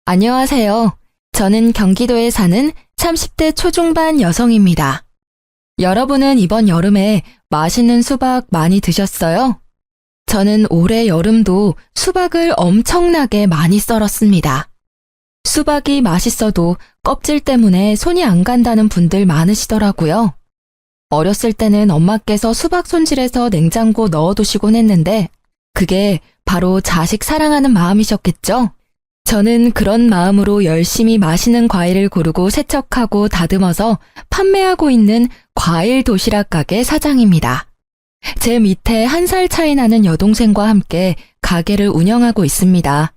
안녕하세요. 저는 경기도에 사는 30대 초중반 여성입니다. 여러분은 이번 여름에 맛있는 수박 많이 드셨어요? 저는 올해 여름도 수박을 엄청나게 많이 썰었습니다. 수박이 맛있어도 껍질 때문에 손이 안 간다는 분들 많으시더라고요. 어렸을 때는 엄마께서 수박 손질해서 냉장고 넣어두시곤 했는데 그게 바로 자식 사랑하는 마음이셨겠죠? 저는 그런 마음으로 열심히 맛있는 과일을 고르고 세척하고 다듬어서 판매하고 있는 과일 도시락 가게 사장입니다. 제 밑에 1살 차이 나는 여동생과 함께 가게를 운영하고 있습니다.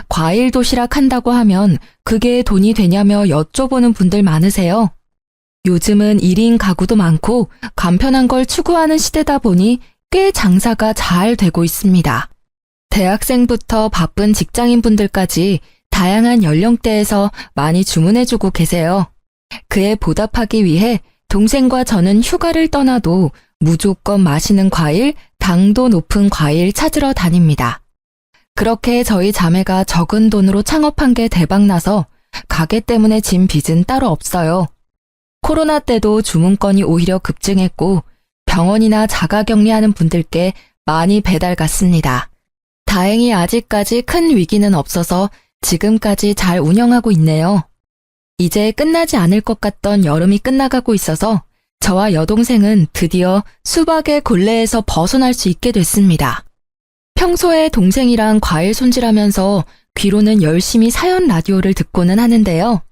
과일 도시락 한다고 하면 그게 돈이 되냐며 여쭤보는 분들 많으세요. 요즘은 1인 가구도 많고 간편한 걸 추구하는 시대다 보니 꽤 장사가 잘 되고 있습니다. 대학생부터 바쁜 직장인분들까지 다양한 연령대에서 많이 주문해주고 계세요. 그에 보답하기 위해 동생과 저는 휴가를 떠나도 무조건 맛있는 과일, 당도 높은 과일 찾으러 다닙니다. 그렇게 저희 자매가 적은 돈으로 창업한 게 대박나서 가게 때문에 진 빚은 따로 없어요. 코로나 때도 주문건이 오히려 급증했고 병원이나 자가격리하는 분들께 많이 배달 갔습니다. 다행히 아직까지 큰 위기는 없어서 지금까지 잘 운영하고 있네요. 이제 끝나지 않을 것 같던 여름이 끝나가고 있어서 저와 여동생은 드디어 수박의 굴레에서 벗어날 수 있게 됐습니다. 평소에 동생이랑 과일 손질하면서 귀로는 열심히 사연 라디오를 듣고는 하는데요.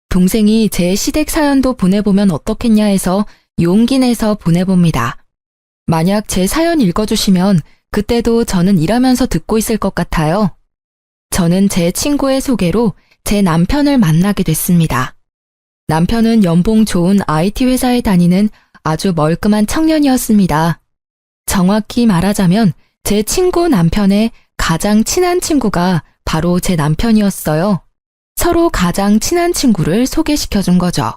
동생이 제 시댁 사연도 보내보면 어떻겠냐 해서 용기 내서 보내봅니다. 만약 제 사연 읽어주시면 그때도 저는 일하면서 듣고 있을 것 같아요. 저는 제 친구의 소개로 제 남편을 만나게 됐습니다. 남편은 연봉 좋은 IT 회사에 다니는 아주 멀끔한 청년이었습니다. 정확히 말하자면 제 친구 남편의 가장 친한 친구가 바로 제 남편이었어요. 서로 가장 친한 친구를 소개시켜준 거죠.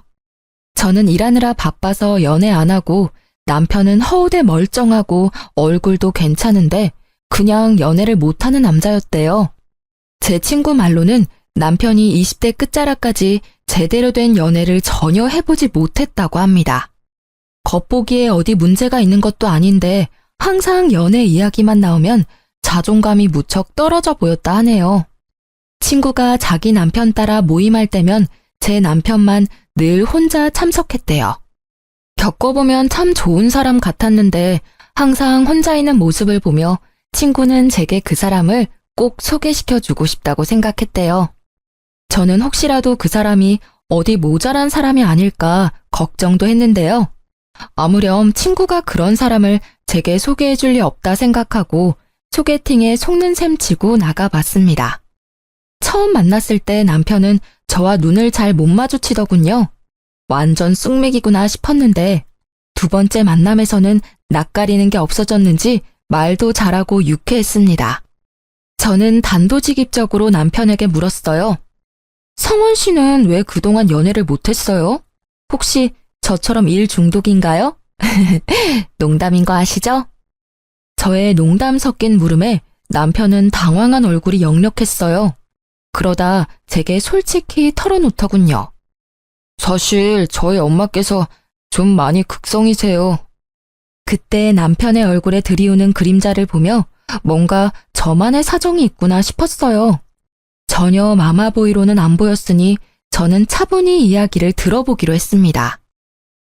저는 일하느라 바빠서 연애 안 하고 남편은 허우대 멀쩡하고 얼굴도 괜찮은데 그냥 연애를 못하는 남자였대요. 제 친구 말로는 남편이 20대 끝자락까지 제대로 된 연애를 전혀 해보지 못했다고 합니다. 겉보기에 어디 문제가 있는 것도 아닌데 항상 연애 이야기만 나오면 자존감이 무척 떨어져 보였다 하네요. 친구가 자기 남편 따라 모임할 때면 제 남편만 늘 혼자 참석했대요. 겪어보면 참 좋은 사람 같았는데 항상 혼자 있는 모습을 보며 친구는 제게 그 사람을 꼭 소개시켜주고 싶다고 생각했대요. 저는 혹시라도 그 사람이 어디 모자란 사람이 아닐까 걱정도 했는데요. 아무렴 친구가 그런 사람을 제게 소개해줄 리 없다 생각하고 소개팅에 속는 셈 치고 나가봤습니다. 처음 만났을 때 남편은 저와 눈을 잘 못 마주치더군요. 완전 쑥맥이구나 싶었는데 두 번째 만남에서는 낯가리는 게 없어졌는지 말도 잘하고 유쾌했습니다. 저는 단도직입적으로 남편에게 물었어요. 성원 씨는 왜 그동안 연애를 못했어요? 혹시 저처럼 일 중독인가요? 농담인 거 아시죠? 저의 농담 섞인 물음에 남편은 당황한 얼굴이 역력했어요. 그러다 제게 솔직히 털어놓더군요. 사실 저희 엄마께서 좀 많이 극성이세요. 그때 남편의 얼굴에 드리우는 그림자를 보며 뭔가 저만의 사정이 있구나 싶었어요. 전혀 마마보이로는 안 보였으니 저는 차분히 이야기를 들어보기로 했습니다.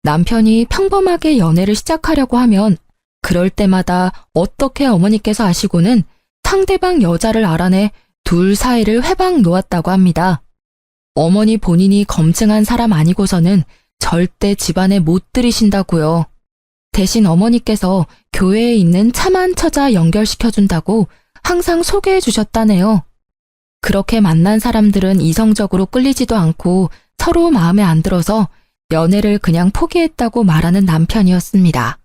남편이 평범하게 연애를 시작하려고 하면 그럴 때마다 어떻게 어머니께서 아시고는 상대방 여자를 알아내 둘 사이를 회방 놓았다고 합니다. 어머니 본인이 검증한 사람 아니고서는 절대 집안에 못 들이신다고요. 대신 어머니께서 교회에 있는 참한 처자 연결시켜준다고 항상 소개해 주셨다네요. 그렇게 만난 사람들은 이성적으로 끌리지도 않고 서로 마음에 안 들어서 연애를 그냥 포기했다고 말하는 남편이었습니다.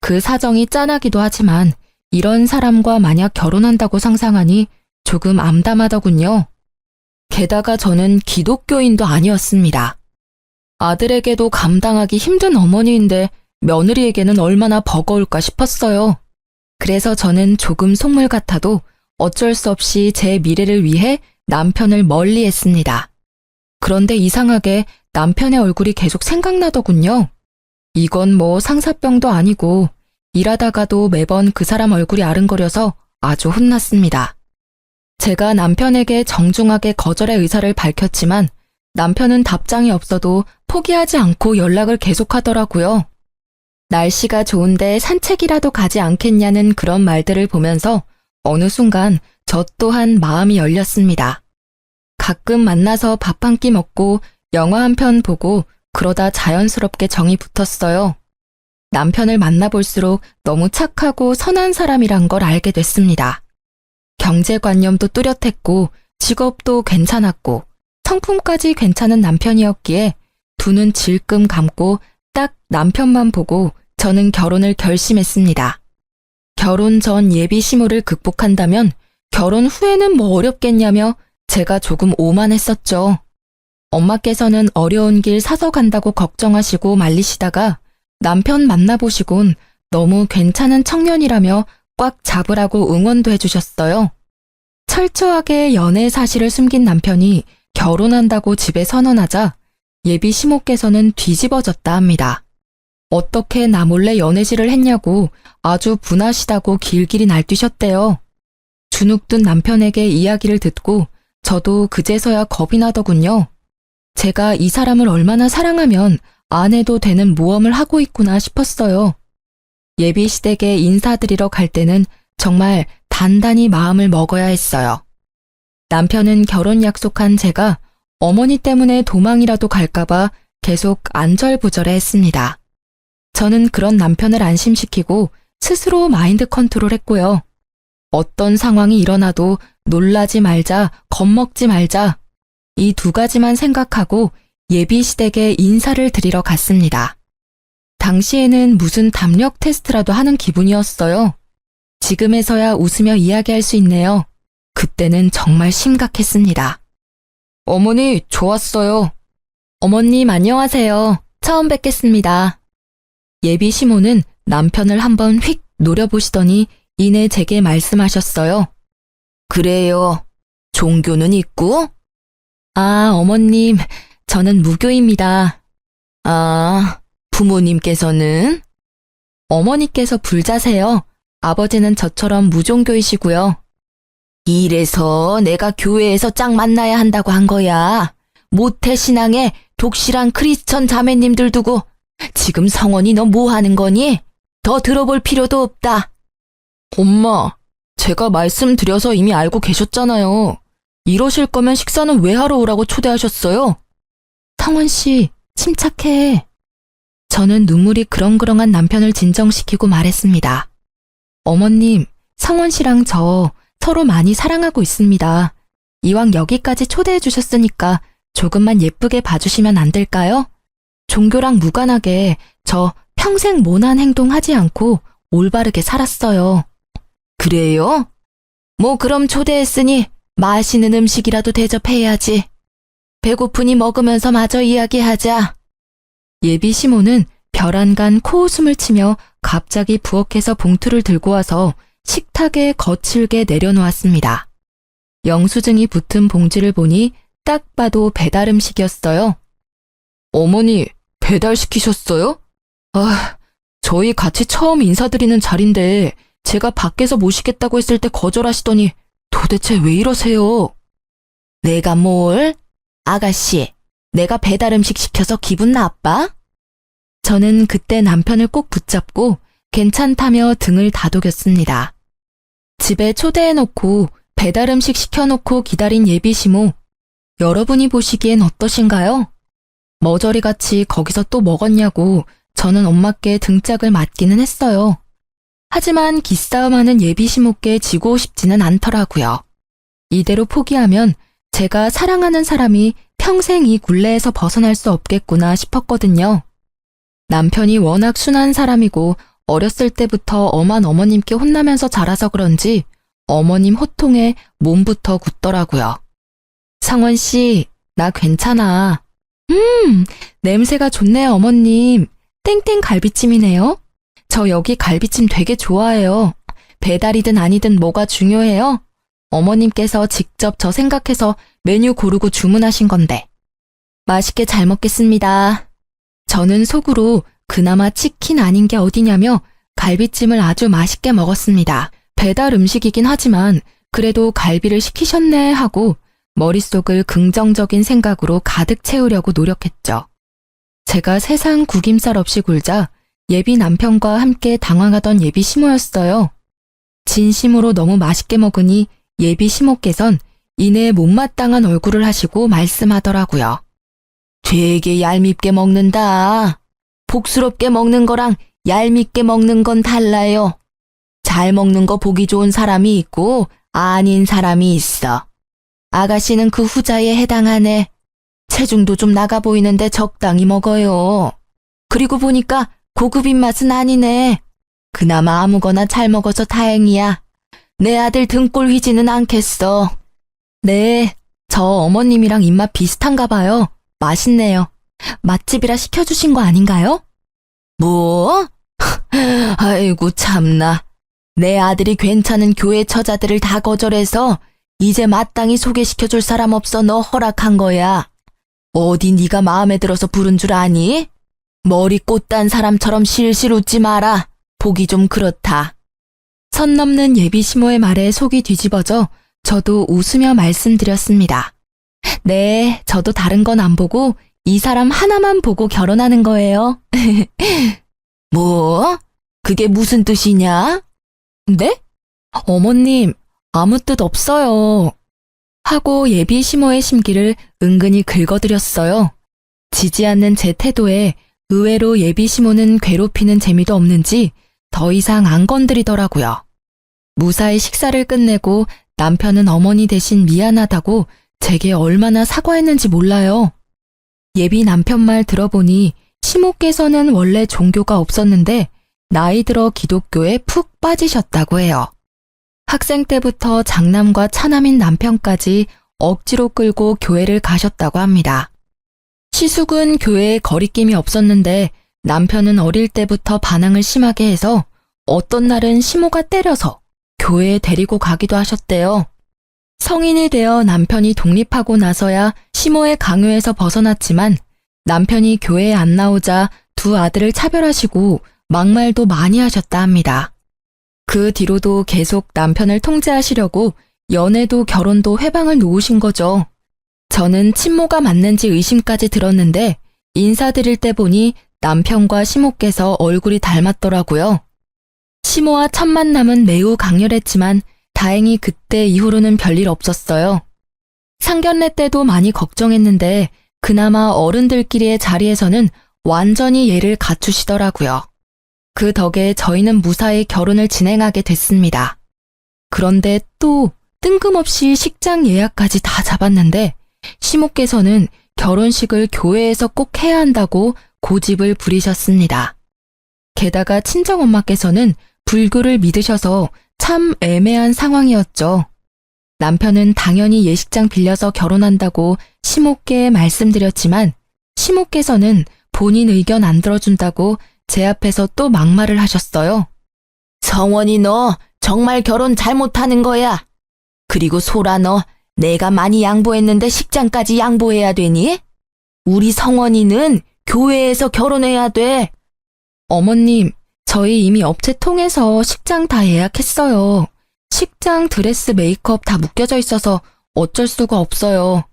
그 사정이 짠하기도 하지만 이런 사람과 만약 결혼한다고 상상하니 조금 암담하더군요. 게다가 저는 기독교인도 아니었습니다. 아들에게도 감당하기 힘든 어머니인데 며느리에게는 얼마나 버거울까 싶었어요. 그래서 저는 조금 속물 같아도 어쩔 수 없이 제 미래를 위해 남편을 멀리 했습니다. 그런데 이상하게 남편의 얼굴이 계속 생각나더군요. 이건 뭐 상사병도 아니고 일하다가도 매번 그 사람 얼굴이 아른거려서 아주 혼났습니다. 제가 남편에게 정중하게 거절의 의사를 밝혔지만 남편은 답장이 없어도 포기하지 않고 연락을 계속하더라고요. 날씨가 좋은데 산책이라도 가지 않겠냐는 그런 말들을 보면서 어느 순간 저 또한 마음이 열렸습니다. 가끔 만나서 밥 한 끼 먹고 영화 한 편 보고 그러다 자연스럽게 정이 붙었어요. 남편을 만나볼수록 너무 착하고 선한 사람이란 걸 알게 됐습니다. 경제관념도 뚜렷했고 직업도 괜찮았고 성품까지 괜찮은 남편이었기에 두 눈 질끔 감고 딱 남편만 보고 저는 결혼을 결심했습니다. 결혼 전 예비 시모를 극복한다면 결혼 후에는 뭐 어렵겠냐며 제가 조금 오만했었죠. 엄마께서는 어려운 길 사서 간다고 걱정하시고 말리시다가 남편 만나보시곤 너무 괜찮은 청년이라며 꽉 잡으라고 응원도 해주셨어요. 철저하게 연애 사실을 숨긴 남편이 결혼한다고 집에 선언하자 예비 시모께서는 뒤집어졌다 합니다. 어떻게 나 몰래 연애질을 했냐고 아주 분하시다고 길길이 날뛰셨대요. 주눅든 남편에게 이야기를 듣고 저도 그제서야 겁이 나더군요. 제가 이 사람을 얼마나 사랑하면 안 해도 되는 모험을 하고 있구나 싶었어요. 예비 시댁에 인사드리러 갈 때는 정말 단단히 마음을 먹어야 했어요. 남편은 결혼 약속한 제가 어머니 때문에 도망이라도 갈까봐 계속 안절부절해 했습니다. 저는 그런 남편을 안심시키고 스스로 마인드 컨트롤했고요. 어떤 상황이 일어나도 놀라지 말자, 겁먹지 말자. 이 두 가지만 생각하고 예비 시댁에 인사를 드리러 갔습니다. 당시에는 무슨 담력 테스트라도 하는 기분이었어요. 지금에서야 웃으며 이야기할 수 있네요. 그때는 정말 심각했습니다. 어머니, 좋았어요. 어머님, 안녕하세요. 처음 뵙겠습니다. 예비 시모는 남편을 한번 휙 노려보시더니 이내 제게 말씀하셨어요. 그래요. 종교는 있고? 아, 어머님, 저는 무교입니다. 아, 부모님께서는? 어머니께서 불자세요. 아버지는 저처럼 무종교이시고요. 이래서 내가 교회에서 짝 만나야 한다고 한 거야. 모태 신앙에 독실한 크리스천 자매님들 두고 지금 성원이 너 뭐 하는 거니? 더 들어볼 필요도 없다. 엄마, 제가 말씀드려서 이미 알고 계셨잖아요. 이러실 거면 식사는 왜 하러 오라고 초대하셨어요? 성원 씨, 침착해. 저는 눈물이 그렁그렁한 남편을 진정시키고 말했습니다. 어머님, 성원 씨랑 저 서로 많이 사랑하고 있습니다. 이왕 여기까지 초대해 주셨으니까 조금만 예쁘게 봐주시면 안 될까요? 종교랑 무관하게 저 평생 모난 행동 하지 않고 올바르게 살았어요. 그래요? 뭐 그럼 초대했으니 맛있는 음식이라도 대접해야지. 배고프니 먹으면서 마저 이야기하자. 예비 시모는 벼란간 코웃음을 치며 갑자기 부엌에서 봉투를 들고 와서 식탁에 거칠게 내려놓았습니다. 영수증이 붙은 봉지를 보니 딱 봐도 배달 음식이었어요. 어머니, 배달시키셨어요? 아, 저희 같이 처음 인사드리는 자리인데 제가 밖에서 모시겠다고 했을 때 거절하시더니 도대체 왜 이러세요? 내가 뭘? 아가씨, 내가 배달 음식 시켜서 기분 나빠? 저는 그때 남편을 꼭 붙잡고 괜찮다며 등을 다독였습니다. 집에 초대해놓고 배달 음식 시켜놓고 기다린 예비 시모, 여러분이 보시기엔 어떠신가요? 머저리같이 거기서 또 먹었냐고 저는 엄마께 등짝을 맞기는 했어요. 하지만 기싸움하는 예비 시모께 지고 싶지는 않더라고요. 이대로 포기하면 제가 사랑하는 사람이 평생 이 굴레에서 벗어날 수 없겠구나 싶었거든요. 남편이 워낙 순한 사람이고 어렸을 때부터 엄한 어머님께 혼나면서 자라서 그런지 어머님 호통에 몸부터 굳더라고요. 상원 씨, 나 괜찮아. 냄새가 좋네요, 어머님. 땡땡 갈비찜이네요. 저 여기 갈비찜 되게 좋아해요. 배달이든 아니든 뭐가 중요해요? 어머님께서 직접 저 생각해서 메뉴 고르고 주문하신 건데. 맛있게 잘 먹겠습니다. 저는 속으로 그나마 치킨 아닌 게 어디냐며 갈비찜을 아주 맛있게 먹었습니다. 배달 음식이긴 하지만 그래도 갈비를 시키셨네 하고 머릿속을 긍정적인 생각으로 가득 채우려고 노력했죠. 제가 세상 구김살 없이 굴자 예비 남편과 함께 당황하던 예비 시모였어요. 진심으로 너무 맛있게 먹으니 예비 시모께선 이내 못마땅한 얼굴을 하시고 말씀하더라고요. 되게 얄밉게 먹는다. 복스럽게 먹는 거랑 얄밉게 먹는 건 달라요. 잘 먹는 거 보기 좋은 사람이 있고 아닌 사람이 있어. 아가씨는 그 후자에 해당하네. 체중도 좀 나가 보이는데 적당히 먹어요. 그리고 보니까 고급 입맛은 아니네. 그나마 아무거나 잘 먹어서 다행이야. 내 아들 등골 휘지는 않겠어. 네, 저 어머님이랑 입맛 비슷한가 봐요. 맛있네요. 맛집이라 시켜주신 거 아닌가요? 뭐? 아이고 참나. 내 아들이 괜찮은 교회 처자들을 다 거절해서 이제 마땅히 소개시켜줄 사람 없어 너 허락한 거야. 어디 네가 마음에 들어서 부른 줄 아니? 머리 꽃단 사람처럼 실실 웃지 마라. 보기 좀 그렇다. 선 넘는 예비 시모의 말에 속이 뒤집어져 저도 웃으며 말씀드렸습니다. 네, 저도 다른 건 안 보고 이 사람 하나만 보고 결혼하는 거예요. 뭐? 그게 무슨 뜻이냐? 네? 어머님, 아무 뜻 없어요. 하고 예비 시모의 심기를 은근히 긁어드렸어요. 지지 않는 제 태도에 의외로 예비 시모는 괴롭히는 재미도 없는지 더 이상 안 건드리더라고요. 무사히 식사를 끝내고 남편은 어머니 대신 미안하다고 제게 얼마나 사과했는지 몰라요. 예비 남편 말 들어보니 시모께서는 원래 종교가 없었는데 나이 들어 기독교에 푹 빠지셨다고 해요. 학생 때부터 장남과 차남인 남편까지 억지로 끌고 교회를 가셨다고 합니다. 시숙은 교회에 거리낌이 없었는데 남편은 어릴 때부터 반항을 심하게 해서 어떤 날은 시모가 때려서 교회에 데리고 가기도 하셨대요. 성인이 되어 남편이 독립하고 나서야 시모의 강요에서 벗어났지만 남편이 교회에 안 나오자 두 아들을 차별하시고 막말도 많이 하셨다 합니다. 그 뒤로도 계속 남편을 통제하시려고 연애도 결혼도 회방을 놓으신 거죠. 저는 친모가 맞는지 의심까지 들었는데 인사드릴 때 보니 남편과 시모께서 얼굴이 닮았더라고요. 시모와 첫 만남은 매우 강렬했지만 다행히 그때 이후로는 별일 없었어요. 상견례 때도 많이 걱정했는데 그나마 어른들끼리의 자리에서는 완전히 예를 갖추시더라고요. 그 덕에 저희는 무사히 결혼을 진행하게 됐습니다. 그런데 또 뜬금없이 식장 예약까지 다 잡았는데 시모께서는 결혼식을 교회에서 꼭 해야 한다고 고집을 부리셨습니다. 게다가 친정엄마께서는 불교를 믿으셔서 참 애매한 상황이었죠. 남편은 당연히 예식장 빌려서 결혼한다고 시모께 말씀드렸지만 시모께서는 본인 의견 안 들어준다고 제 앞에서 또 막말을 하셨어요. 성원이 너 정말 결혼 잘못하는 거야. 그리고 소라 너 내가 많이 양보했는데 식장까지 양보해야 되니? 우리 성원이는 교회에서 결혼해야 돼. 어머님, 저희 이미 업체 통해서 식장 다 예약했어요. 식장, 드레스, 메이크업 다 묶여져 있어서 어쩔 수가 없어요.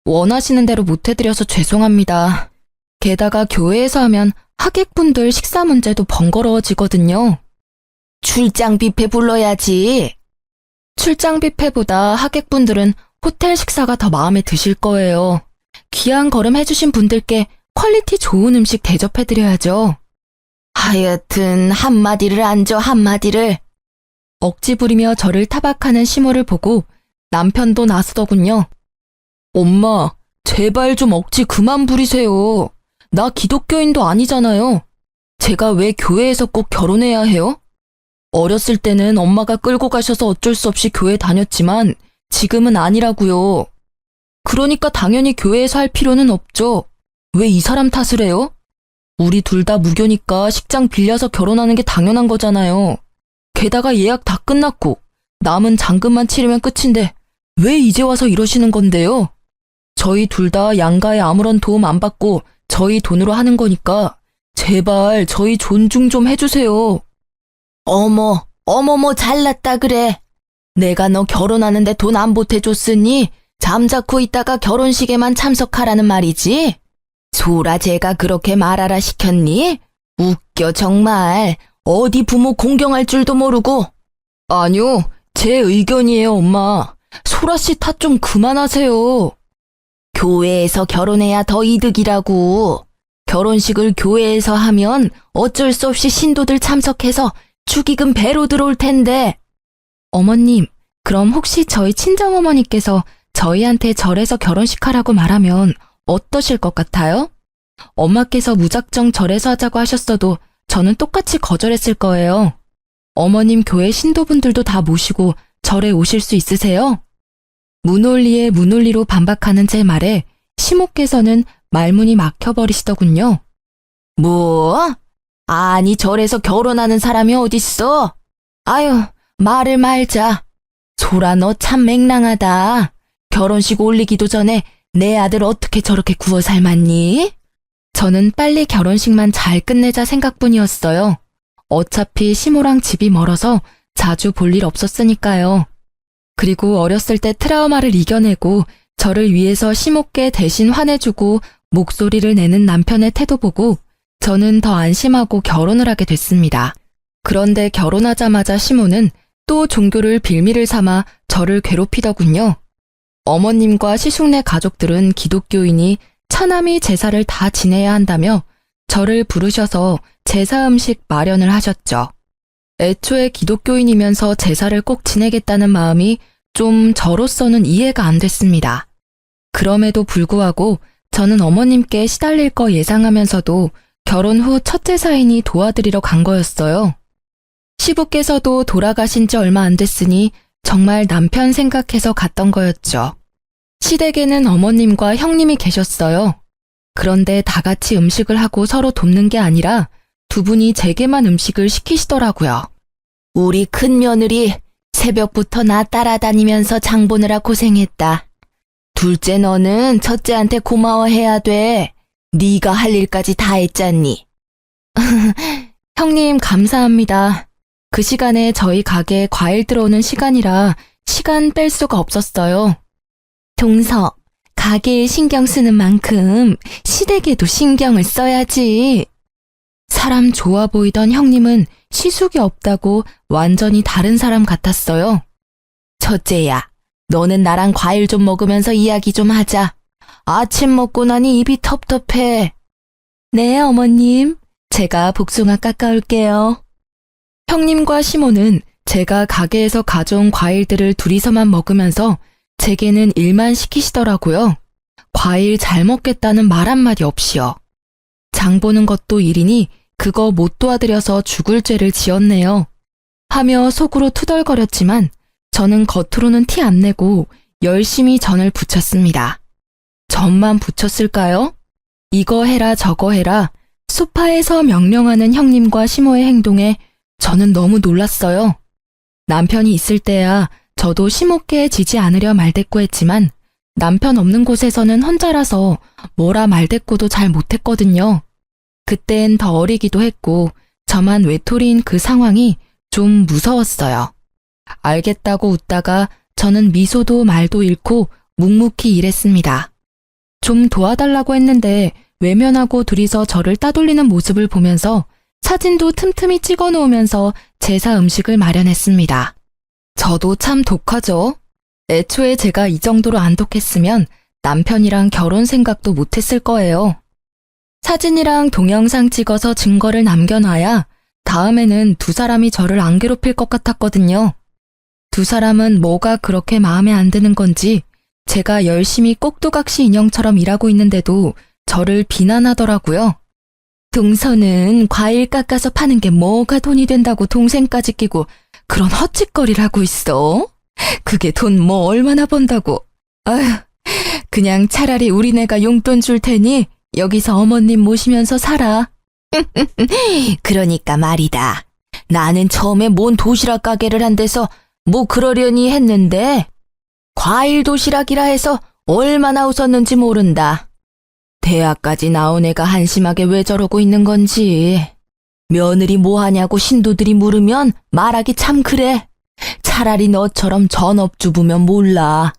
원하시는 대로 못 해드려서 죄송합니다. 게다가 교회에서 하면 하객분들 식사 문제도 번거로워지거든요. 출장 뷔페 불러야지. 출장 뷔페보다 하객분들은 호텔 식사가 더 마음에 드실 거예요. 귀한 걸음 해주신 분들께 퀄리티 좋은 음식 대접해드려야죠. 하여튼 한마디를 안 줘 한마디를. 억지 부리며 저를 타박하는 시모를 보고 남편도 나서더군요. 엄마, 제발 좀 억지 그만 부리세요. 나 기독교인도 아니잖아요. 제가 왜 교회에서 꼭 결혼해야 해요? 어렸을 때는 엄마가 끌고 가셔서 어쩔 수 없이 교회 다녔지만 지금은 아니라고요. 그러니까 당연히 교회에서 할 필요는 없죠. 왜 이 사람 탓을 해요? 우리 둘 다 무교니까 식장 빌려서 결혼하는 게 당연한 거잖아요. 게다가 예약 다 끝났고 남은 잔금만 치르면 끝인데 왜 이제 와서 이러시는 건데요? 저희 둘 다 양가에 아무런 도움 안 받고 저희 돈으로 하는 거니까 제발 저희 존중 좀 해주세요. 어머머 잘났다 그래. 내가 너 결혼하는데 돈 안 보태줬으니 잠자코 있다가 결혼식에만 참석하라는 말이지? 소라 제가 그렇게 말하라 시켰니? 웃겨 정말. 어디 부모 공경할 줄도 모르고. 아니요, 제 의견이에요 엄마. 소라 씨 탓 좀 그만하세요. 교회에서 결혼해야 더 이득이라고. 결혼식을 교회에서 하면 어쩔 수 없이 신도들 참석해서 축의금 배로 들어올 텐데. 어머님, 그럼 혹시 저희 친정어머니께서 저희한테 절에서 결혼식 하라고 말하면 어떠실 것 같아요? 엄마께서 무작정 절에서 하자고 하셨어도 저는 똑같이 거절했을 거예요. 어머님 교회 신도분들도 다 모시고 절에 오실 수 있으세요? 문홀리에 문홀리로 반박하는 제 말에 시모께서는 말문이 막혀버리시더군요. 뭐? 아니 절에서 결혼하는 사람이 어딨어? 아유, 말을 말자. 소라 너 참 맹랑하다. 결혼식 올리기도 전에 내 아들 어떻게 저렇게 구워 삶았니? 저는 빨리 결혼식만 잘 끝내자 생각뿐이었어요. 어차피 시모랑 집이 멀어서 자주 볼 일 없었으니까요. 그리고 어렸을 때 트라우마를 이겨내고 저를 위해서 시모께 대신 화내주고 목소리를 내는 남편의 태도 보고 저는 더 안심하고 결혼을 하게 됐습니다. 그런데 결혼하자마자 시모는 또 종교를 빌미를 삼아 저를 괴롭히더군요. 어머님과 시숙네 가족들은 기독교인이 차남이 제사를 다 지내야 한다며 저를 부르셔서 제사 음식 마련을 하셨죠. 애초에 기독교인이면서 제사를 꼭 지내겠다는 마음이 좀 저로서는 이해가 안 됐습니다. 그럼에도 불구하고 저는 어머님께 시달릴 거 예상하면서도 결혼 후 첫 제사이니 도와드리러 간 거였어요. 시부께서도 돌아가신 지 얼마 안 됐으니 정말 남편 생각해서 갔던 거였죠. 시댁에는 어머님과 형님이 계셨어요. 그런데 다 같이 음식을 하고 서로 돕는 게 아니라 두 분이 제게만 음식을 시키시더라고요. 우리 큰 며느리 새벽부터 나 따라다니면서 장 보느라 고생했다. 둘째 너는 첫째한테 고마워해야 돼. 네가 할 일까지 다 했잖니. 형님 감사합니다. 그 시간에 저희 가게에 과일 들어오는 시간이라 시간 뺄 수가 없었어요. 동서, 가게에 신경 쓰는 만큼 시댁에도 신경을 써야지. 사람 좋아 보이던 형님은 시숙이 없다고 완전히 다른 사람 같았어요. 첫째야, 너는 나랑 과일 좀 먹으면서 이야기 좀 하자. 아침 먹고 나니 입이 텁텁해. 네, 어머님. 제가 복숭아 깎아올게요. 형님과 시모는 제가 가게에서 가져온 과일들을 둘이서만 먹으면서 제게는 일만 시키시더라고요. 과일 잘 먹겠다는 말 한마디 없이요. 장 보는 것도 일이니 그거 못 도와드려서 죽을 죄를 지었네요. 하며 속으로 투덜거렸지만 저는 겉으로는 티 안 내고 열심히 전을 부쳤습니다. 전만 부쳤을까요? 이거 해라 저거 해라 소파에서 명령하는 형님과 시모의 행동에 저는 너무 놀랐어요. 남편이 있을 때야 저도 시모께 지지 않으려 말대꾸했지만 남편 없는 곳에서는 혼자라서 뭐라 말대꾸도 잘 못했거든요. 그땐 더 어리기도 했고 저만 외톨이인 그 상황이 좀 무서웠어요. 알겠다고 웃다가 저는 미소도 말도 잃고 묵묵히 일했습니다. 좀 도와달라고 했는데 외면하고 둘이서 저를 따돌리는 모습을 보면서 사진도 틈틈이 찍어 놓으면서 제사 음식을 마련했습니다. 저도 참 독하죠. 애초에 제가 이 정도로 안 독했으면 남편이랑 결혼 생각도 못했을 거예요. 사진이랑 동영상 찍어서 증거를 남겨놔야 다음에는 두 사람이 저를 안 괴롭힐 것 같았거든요. 두 사람은 뭐가 그렇게 마음에 안 드는 건지 제가 열심히 꼭두각시 인형처럼 일하고 있는데도 저를 비난하더라고요. 동서는 과일 깎아서 파는 게 뭐가 돈이 된다고 동생까지 끼고 그런 헛짓거리를 하고 있어? 그게 돈 뭐 얼마나 번다고. 아휴, 그냥 차라리 우리네가 용돈 줄 테니 여기서 어머님 모시면서 살아. 그러니까 말이다. 나는 처음에 뭔 도시락 가게를 한 데서 뭐 그러려니 했는데 과일 도시락이라 해서 얼마나 웃었는지 모른다. 대학까지 나온 애가 한심하게 왜 저러고 있는 건지. 며느리 뭐 하냐고 신도들이 물으면 말하기 참 그래. 차라리 너처럼 전업주부면 몰라.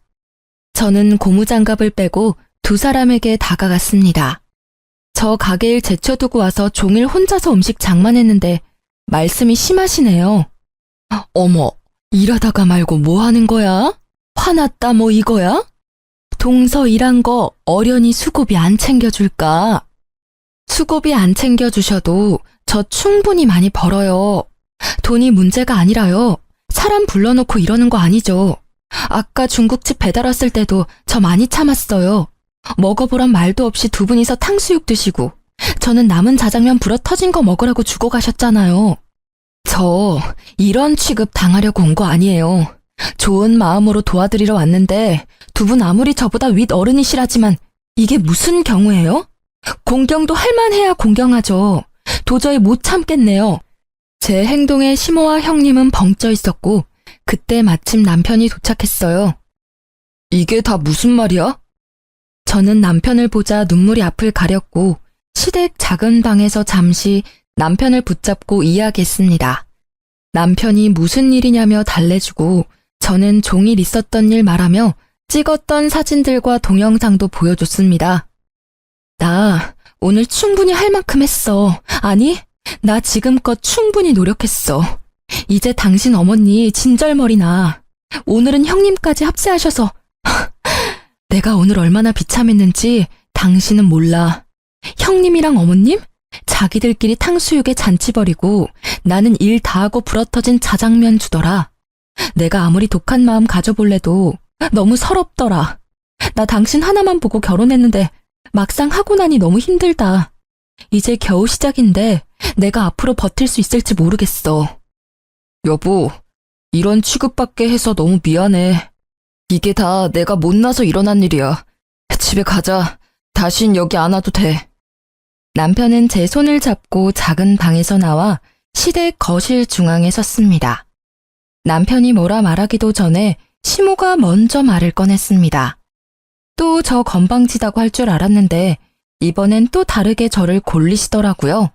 저는 고무장갑을 빼고 두 사람에게 다가갔습니다. 저 가게일 제쳐두고 와서 종일 혼자서 음식 장만했는데 말씀이 심하시네요. 어머, 일하다가 말고 뭐 하는 거야? 화났다 뭐 이거야? 동서 일한 거 어련히 수고비 안 챙겨줄까? 수고비 안 챙겨주셔도 저 충분히 많이 벌어요. 돈이 문제가 아니라요. 사람 불러놓고 이러는 거 아니죠. 아까 중국집 배달 왔을 때도 저 많이 참았어요. 먹어보란 말도 없이 두 분이서 탕수육 드시고 저는 남은 자장면 불어 터진 거 먹으라고 주고 가셨잖아요. 저 이런 취급 당하려고 온 거 아니에요. 좋은 마음으로 도와드리러 왔는데 두 분 아무리 저보다 윗 어른이시라지만 이게 무슨 경우예요? 공경도 할 만해야 공경하죠. 도저히 못 참겠네요. 제 행동에 시모와 형님은 벙쪄 있었고 그때 마침 남편이 도착했어요. 이게 다 무슨 말이야? 저는 남편을 보자 눈물이 앞을 가렸고 시댁 작은 방에서 잠시 남편을 붙잡고 이야기했습니다. 남편이 무슨 일이냐며 달래주고 저는 종일 있었던 일 말하며 찍었던 사진들과 동영상도 보여줬습니다. 나 오늘 충분히 할 만큼 했어. 아니, 나 지금껏 충분히 노력했어. 이제 당신 어머니 진절머리 나. 오늘은 형님까지 합세하셔서 내가 오늘 얼마나 비참했는지 당신은 몰라. 형님이랑 어머님? 자기들끼리 탕수육에 잔치 벌이고 나는 일 다 하고 불어터진 자장면 주더라. 내가 아무리 독한 마음 가져볼래도 너무 서럽더라. 나 당신 하나만 보고 결혼했는데 막상 하고 나니 너무 힘들다. 이제 겨우 시작인데 내가 앞으로 버틸 수 있을지 모르겠어. 여보, 이런 취급받게 해서 너무 미안해. 이게 다 내가 못나서 일어난 일이야. 집에 가자. 다신 여기 안 와도 돼. 남편은 제 손을 잡고 작은 방에서 나와 시댁 거실 중앙에 섰습니다. 남편이 뭐라 말하기도 전에 시모가 먼저 말을 꺼냈습니다. 또 저 건방지다고 할 줄 알았는데 이번엔 또 다르게 저를 골리시더라고요.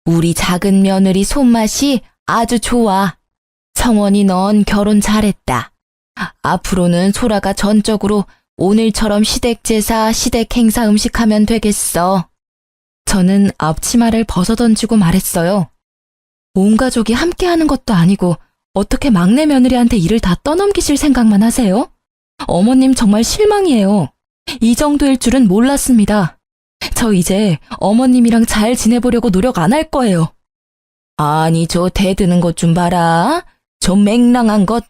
우리 작은 며느리 손맛이 아주 좋아. 성원이 넌 결혼 잘했다. 앞으로는 소라가 전적으로 오늘처럼 시댁 제사, 시댁 행사 음식하면 되겠어. 저는 앞치마를 벗어던지고 말했어요. 온 가족이 함께하는 것도 아니고 어떻게 막내 며느리한테 일을 다 떠넘기실 생각만 하세요? 어머님 정말 실망이에요. 이 정도일 줄은 몰랐습니다. 저 이제 어머님이랑 잘 지내보려고 노력 안 할 거예요. 아니, 저 대드는 것 좀 봐라. 저 맹랑한 것.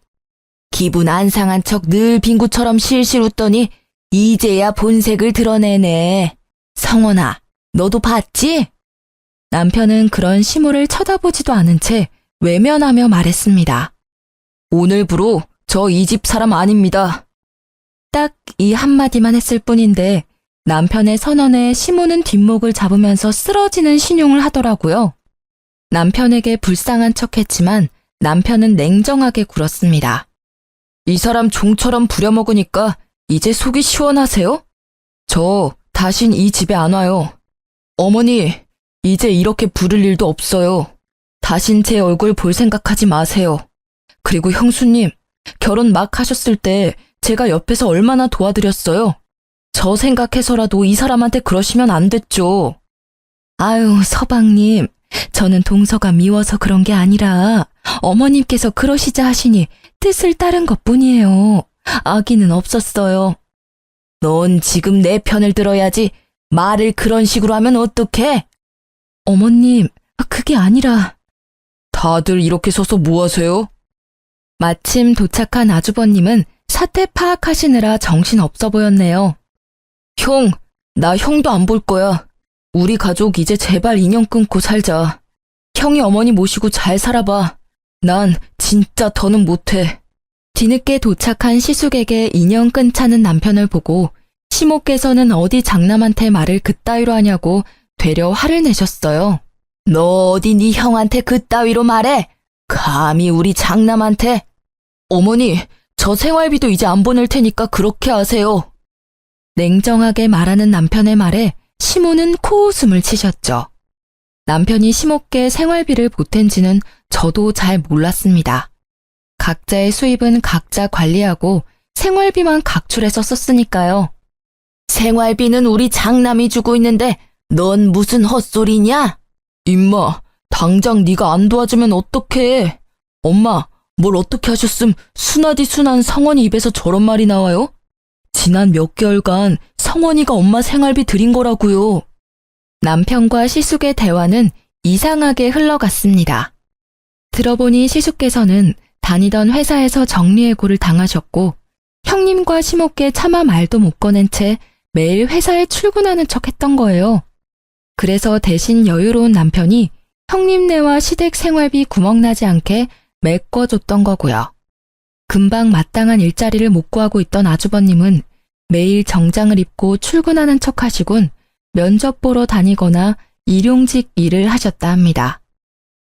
기분 안 상한 척 늘 빙구처럼 실실 웃더니 이제야 본색을 드러내네. 성원아, 너도 봤지? 남편은 그런 시모를 쳐다보지도 않은 채 외면하며 말했습니다. 오늘부로 저 이 집 사람 아닙니다. 딱 이 한마디만 했을 뿐인데 남편의 선언에 시모는 뒷목을 잡으면서 쓰러지는 신용을 하더라고요. 남편에게 불쌍한 척했지만 남편은 냉정하게 굴었습니다. 이 사람 종처럼 부려먹으니까 이제 속이 시원하세요? 저 다신 이 집에 안 와요. 어머니, 이제 이렇게 부를 일도 없어요. 다신 제 얼굴 볼 생각하지 마세요. 그리고 형수님, 결혼 막 하셨을 때 제가 옆에서 얼마나 도와드렸어요. 저 생각해서라도 이 사람한테 그러시면 안 됐죠. 아유, 서방님, 저는 동서가 미워서 그런 게 아니라 어머님께서 그러시자 하시니 뜻을 따른 것뿐이에요. 악의는 없었어요. 넌 지금 내 편을 들어야지. 말을 그런 식으로 하면 어떡해? 어머님, 그게 아니라. 다들 이렇게 서서 뭐 하세요? 마침 도착한 아주버님은 사태 파악하시느라 정신 없어 보였네요. 형, 나 형도 안 볼 거야. 우리 가족 이제 제발 인연 끊고 살자. 형이 어머니 모시고 잘 살아봐. 난 진짜 더는 못해. 뒤늦게 도착한 시숙에게 인연 끊자는 남편을 보고 시모께서는 어디 장남한테 말을 그따위로 하냐고 되려 화를 내셨어요. 너 어디 네 형한테 그따위로 말해? 감히 우리 장남한테? 어머니, 저 생활비도 이제 안 보낼 테니까 그렇게 하세요. 냉정하게 말하는 남편의 말에 시모는 코웃음을 치셨죠. 남편이 시모께 생활비를 보탠지는 저도 잘 몰랐습니다. 각자의 수입은 각자 관리하고 생활비만 각출해서 썼으니까요. 생활비는 우리 장남이 주고 있는데 넌 무슨 헛소리냐? 임마, 당장 네가 안 도와주면 어떡해. 엄마, 뭘 어떻게 하셨음 순하디 순한 성원이 입에서 저런 말이 나와요? 지난 몇 개월간 성원이가 엄마 생활비 드린 거라고요. 남편과 시숙의 대화는 이상하게 흘러갔습니다. 들어보니 시숙께서는 다니던 회사에서 정리해고를 당하셨고 형님과 시모께 차마 말도 못 꺼낸 채 매일 회사에 출근하는 척 했던 거예요. 그래서 대신 여유로운 남편이 형님네와 시댁 생활비 구멍나지 않게 메꿔줬던 거고요. 금방 마땅한 일자리를 못 구하고 있던 아주버님은 매일 정장을 입고 출근하는 척 하시곤 면접 보러 다니거나 일용직 일을 하셨다 합니다.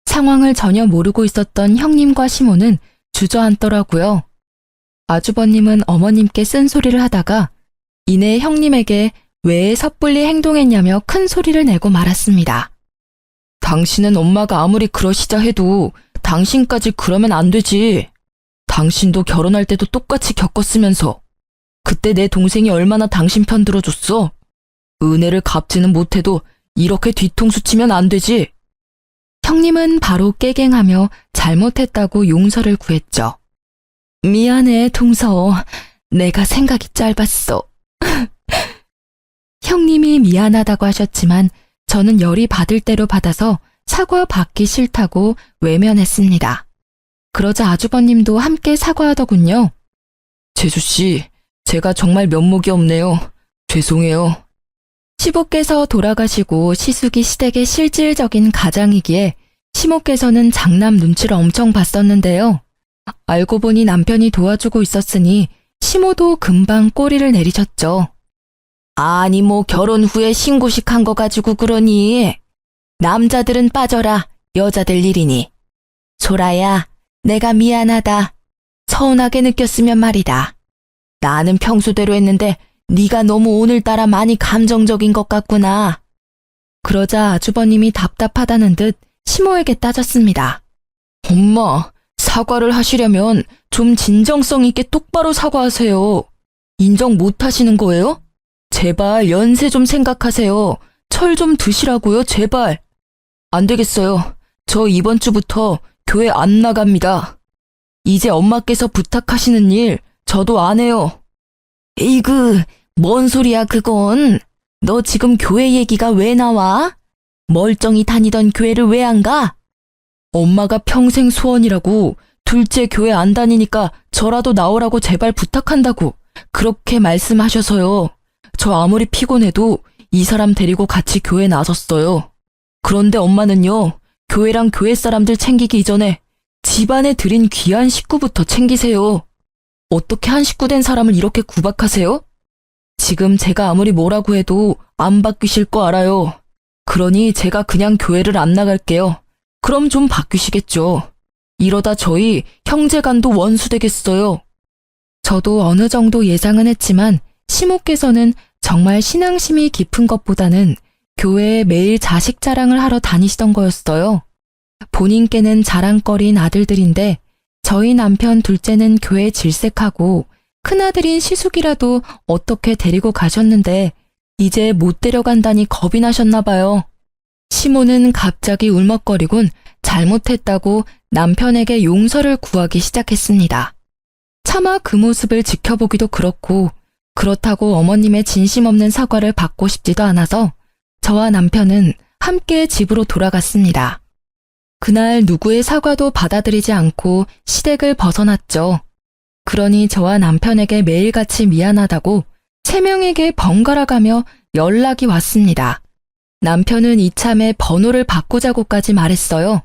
상황을 전혀 모르고 있었던 형님과 시모는 주저앉더라고요. 아주버님은 어머님께 쓴소리를 하다가 이내 형님에게 왜 섣불리 행동했냐며 큰 소리를 내고 말았습니다. 당신은 엄마가 아무리 그러시자 해도 당신까지 그러면 안 되지. 당신도 결혼할 때도 똑같이 겪었으면서 그때 내 동생이 얼마나 당신 편 들어줬어. 은혜를 갚지는 못해도 이렇게 뒤통수 치면 안 되지. 형님은 바로 깨갱하며 잘못했다고 용서를 구했죠. 미안해, 동서. 내가 생각이 짧았어. 형님이 미안하다고 하셨지만 저는 열이 받을 대로 받아서 사과 받기 싫다고 외면했습니다. 그러자 아주버님도 함께 사과하더군요. 재수씨, 제가 정말 면목이 없네요. 죄송해요. 시부께서 돌아가시고 시숙이 시댁의 실질적인 가장이기에 시모께서는 장남 눈치를 엄청 봤었는데요. 알고 보니 남편이 도와주고 있었으니 시모도 금방 꼬리를 내리셨죠. 아니 뭐 결혼 후에 신고식 한 거 가지고 그러니. 남자들은 빠져라. 여자들 일이니. 소라야, 내가 미안하다. 서운하게 느꼈으면 말이다. 나는 평소대로 했는데 네가 너무 오늘따라 많이 감정적인 것 같구나. 그러자 아주버님이 답답하다는 듯 시모에게 따졌습니다. 엄마, 사과를 하시려면 좀 진정성 있게 똑바로 사과하세요. 인정 못 하시는 거예요? 제발 연세 좀 생각하세요. 철 좀 드시라고요, 제발. 안 되겠어요. 저 이번 주부터 교회 안 나갑니다. 이제 엄마께서 부탁하시는 일 저도 안 해요. 에이그, 뭔 소리야 그건. 너 지금 교회 얘기가 왜 나와? 멀쩡히 다니던 교회를 왜 안 가? 엄마가 평생 소원이라고 둘째 교회 안 다니니까 저라도 나오라고 제발 부탁한다고 그렇게 말씀하셔서요. 저 아무리 피곤해도 이 사람 데리고 같이 교회 나섰어요. 그런데 엄마는요, 교회랑 교회 사람들 챙기기 이전에 집안에 들인 귀한 식구부터 챙기세요. 어떻게 한 식구 된 사람을 이렇게 구박하세요? 지금 제가 아무리 뭐라고 해도 안 바뀌실 거 알아요. 그러니 제가 그냥 교회를 안 나갈게요. 그럼 좀 바뀌시겠죠. 이러다 저희 형제간도 원수 되겠어요. 저도 어느 정도 예상은 했지만 시모께서는 정말 신앙심이 깊은 것보다는 교회에 매일 자식 자랑을 하러 다니시던 거였어요. 본인께는 자랑거리인 아들들인데 저희 남편 둘째는 교회 질색하고 큰아들인 시숙이라도 어떻게 데리고 가셨는데 이제 못 데려간다니 겁이 나셨나 봐요. 시모는 갑자기 울먹거리곤 잘못했다고 남편에게 용서를 구하기 시작했습니다. 차마 그 모습을 지켜보기도 그렇고 그렇다고 어머님의 진심 없는 사과를 받고 싶지도 않아서 저와 남편은 함께 집으로 돌아갔습니다. 그날 누구의 사과도 받아들이지 않고 시댁을 벗어났죠. 그러니 저와 남편에게 매일같이 미안하다고 3명에게 번갈아가며 연락이 왔습니다. 남편은 이참에 번호를 바꾸자고까지 말했어요.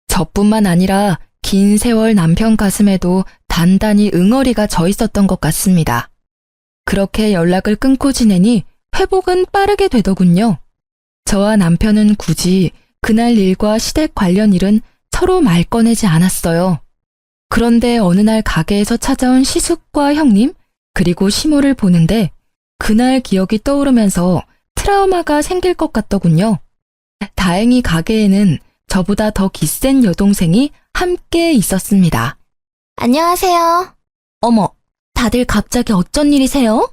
저뿐만 아니라 긴 세월 남편 가슴에도 단단히 응어리가 져 있었던 것 같습니다. 그렇게 연락을 끊고 지내니 회복은 빠르게 되더군요. 저와 남편은 굳이 그날 일과 시댁 관련 일은 서로 말 꺼내지 않았어요. 그런데 어느 날 가게에서 찾아온 시숙과 형님, 그리고 시모를 보는데 그날 기억이 떠오르면서 트라우마가 생길 것 같더군요. 다행히 가게에는 저보다 더 기센 여동생이 함께 있었습니다. 안녕하세요. 어머, 다들 갑자기 어쩐 일이세요?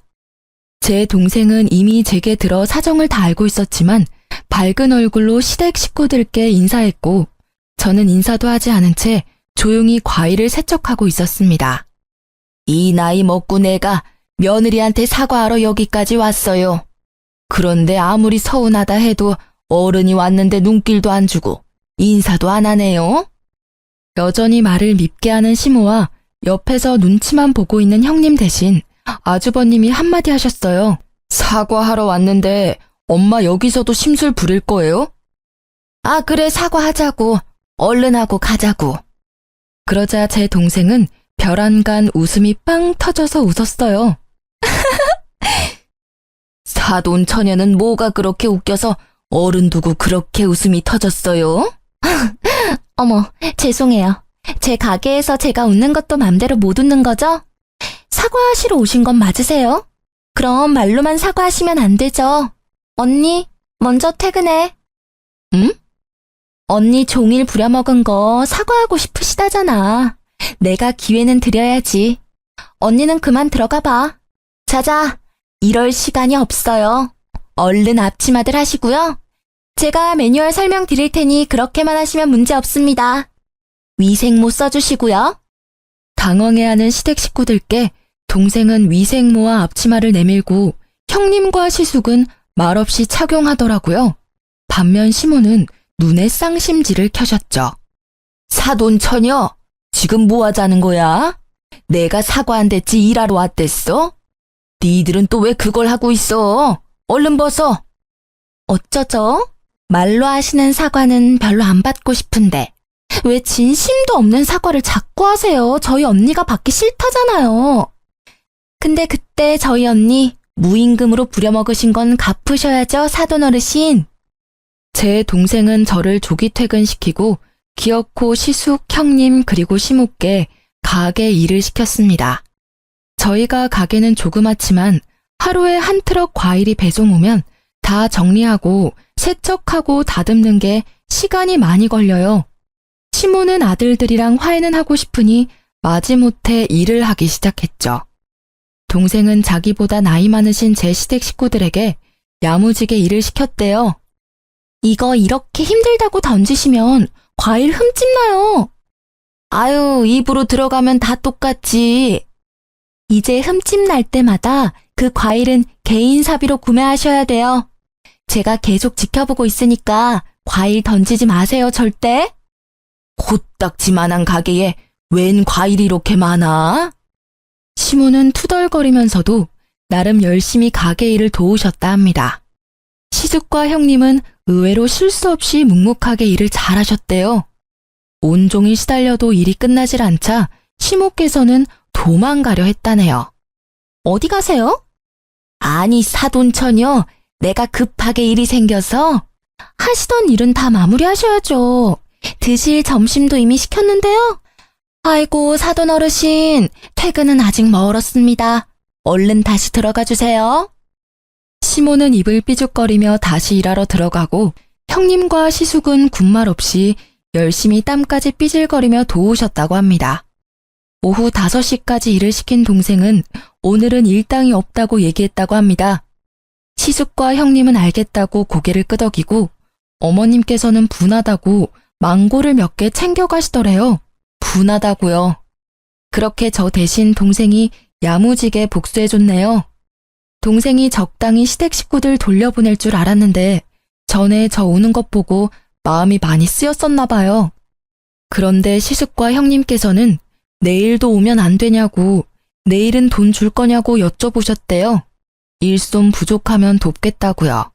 제 동생은 이미 제게 들어 사정을 다 알고 있었지만 밝은 얼굴로 시댁 식구들께 인사했고 저는 인사도 하지 않은 채 조용히 과일을 세척하고 있었습니다. 이 나이 먹고 내가 며느리한테 사과하러 여기까지 왔어요. 그런데 아무리 서운하다 해도 어른이 왔는데 눈길도 안 주고 인사도 안 하네요. 여전히 말을 밉게 하는 시모와 옆에서 눈치만 보고 있는 형님 대신 아주버님이 한마디 하셨어요. 사과하러 왔는데 엄마 여기서도 심술 부릴 거예요? 아, 그래, 사과하자고. 얼른 하고 가자고. 그러자 제 동생은 벼랑간 웃음이 빵 터져서 웃었어요. 사돈 처녀는 뭐가 그렇게 웃겨서 어른 두고 그렇게 웃음이 터졌어요? 어머, 죄송해요. 제 가게에서 제가 웃는 것도 맘대로 못 웃는 거죠? 사과하시러 오신 건 맞으세요? 그럼 말로만 사과하시면 안 되죠. 언니, 먼저 퇴근해. 응? 언니 종일 부려먹은 거 사과하고 싶으시다잖아. 내가 기회는 드려야지. 언니는 그만 들어가 봐. 자자, 이럴 시간이 없어요. 얼른 앞치마들 하시고요. 제가 매뉴얼 설명 드릴 테니 그렇게만 하시면 문제 없습니다. 위생모 써주시고요. 당황해하는 시댁 식구들께 동생은 위생모와 앞치마를 내밀고 형님과 시숙은 말없이 착용하더라고요. 반면 시모는 눈에 쌍심지를 켜셨죠. 사돈 처녀, 지금 뭐 하자는 거야? 내가 사과 안 됐지 일하러 왔댔어? 니들은 또 왜 그걸 하고 있어? 얼른 벗어. 어쩌죠? 말로 하시는 사과는 별로 안 받고 싶은데 왜 진심도 없는 사과를 자꾸 하세요? 저희 언니가 받기 싫다잖아요. 근데 그때 저희 언니 무임금으로 부려먹으신 건 갚으셔야죠, 사돈 어르신. 제 동생은 저를 조기 퇴근시키고 기어코 시숙, 형님 그리고 시모께 가게 일을 시켰습니다. 저희가 가게는 조그맣지만 하루에 한 트럭 과일이 배송 오면 다 정리하고 세척하고 다듬는 게 시간이 많이 걸려요. 시모는 아들들이랑 화해는 하고 싶으니 마지못해 일을 하기 시작했죠. 동생은 자기보다 나이 많으신 제 시댁 식구들에게 야무지게 일을 시켰대요. 이거 이렇게 힘들다고 던지시면 과일 흠집 나요. 아유, 입으로 들어가면 다 똑같지. 이제 흠집 날 때마다 그 과일은 개인 사비로 구매하셔야 돼요. 제가 계속 지켜보고 있으니까 과일 던지지 마세요, 절대. 코딱지만한 가게에 웬 과일이 이렇게 많아? 시모는 투덜거리면서도 나름 열심히 가게 일을 도우셨다 합니다. 시숙과 형님은 의외로 실수 없이 묵묵하게 일을 잘하셨대요. 온종일 시달려도 일이 끝나질 않자 시모께서는 도망가려 했다네요. 어디 가세요? 아니, 사돈 처녀, 내가 급하게 일이 생겨서. 하시던 일은 다 마무리하셔야죠. 드실 점심도 이미 시켰는데요. 아이고, 사돈 어르신, 퇴근은 아직 멀었습니다. 얼른 다시 들어가 주세요. 시모는 입을 삐죽거리며 다시 일하러 들어가고 형님과 시숙은 군말 없이 열심히 땀까지 삐질거리며 도우셨다고 합니다. 오후 5시까지 일을 시킨 동생은 오늘은 일당이 없다고 얘기했다고 합니다. 시숙과 형님은 알겠다고 고개를 끄덕이고 어머님께서는 분하다고 망고를 몇 개 챙겨가시더래요. 분하다고요. 그렇게 저 대신 동생이 야무지게 복수해줬네요. 동생이 적당히 시댁 식구들 돌려보낼 줄 알았는데 전에 저 우는 것 보고 마음이 많이 쓰였었나 봐요. 그런데 시숙과 형님께서는 내일도 오면 안 되냐고, 내일은 돈 줄 거냐고 여쭤보셨대요. 일손 부족하면 돕겠다고요.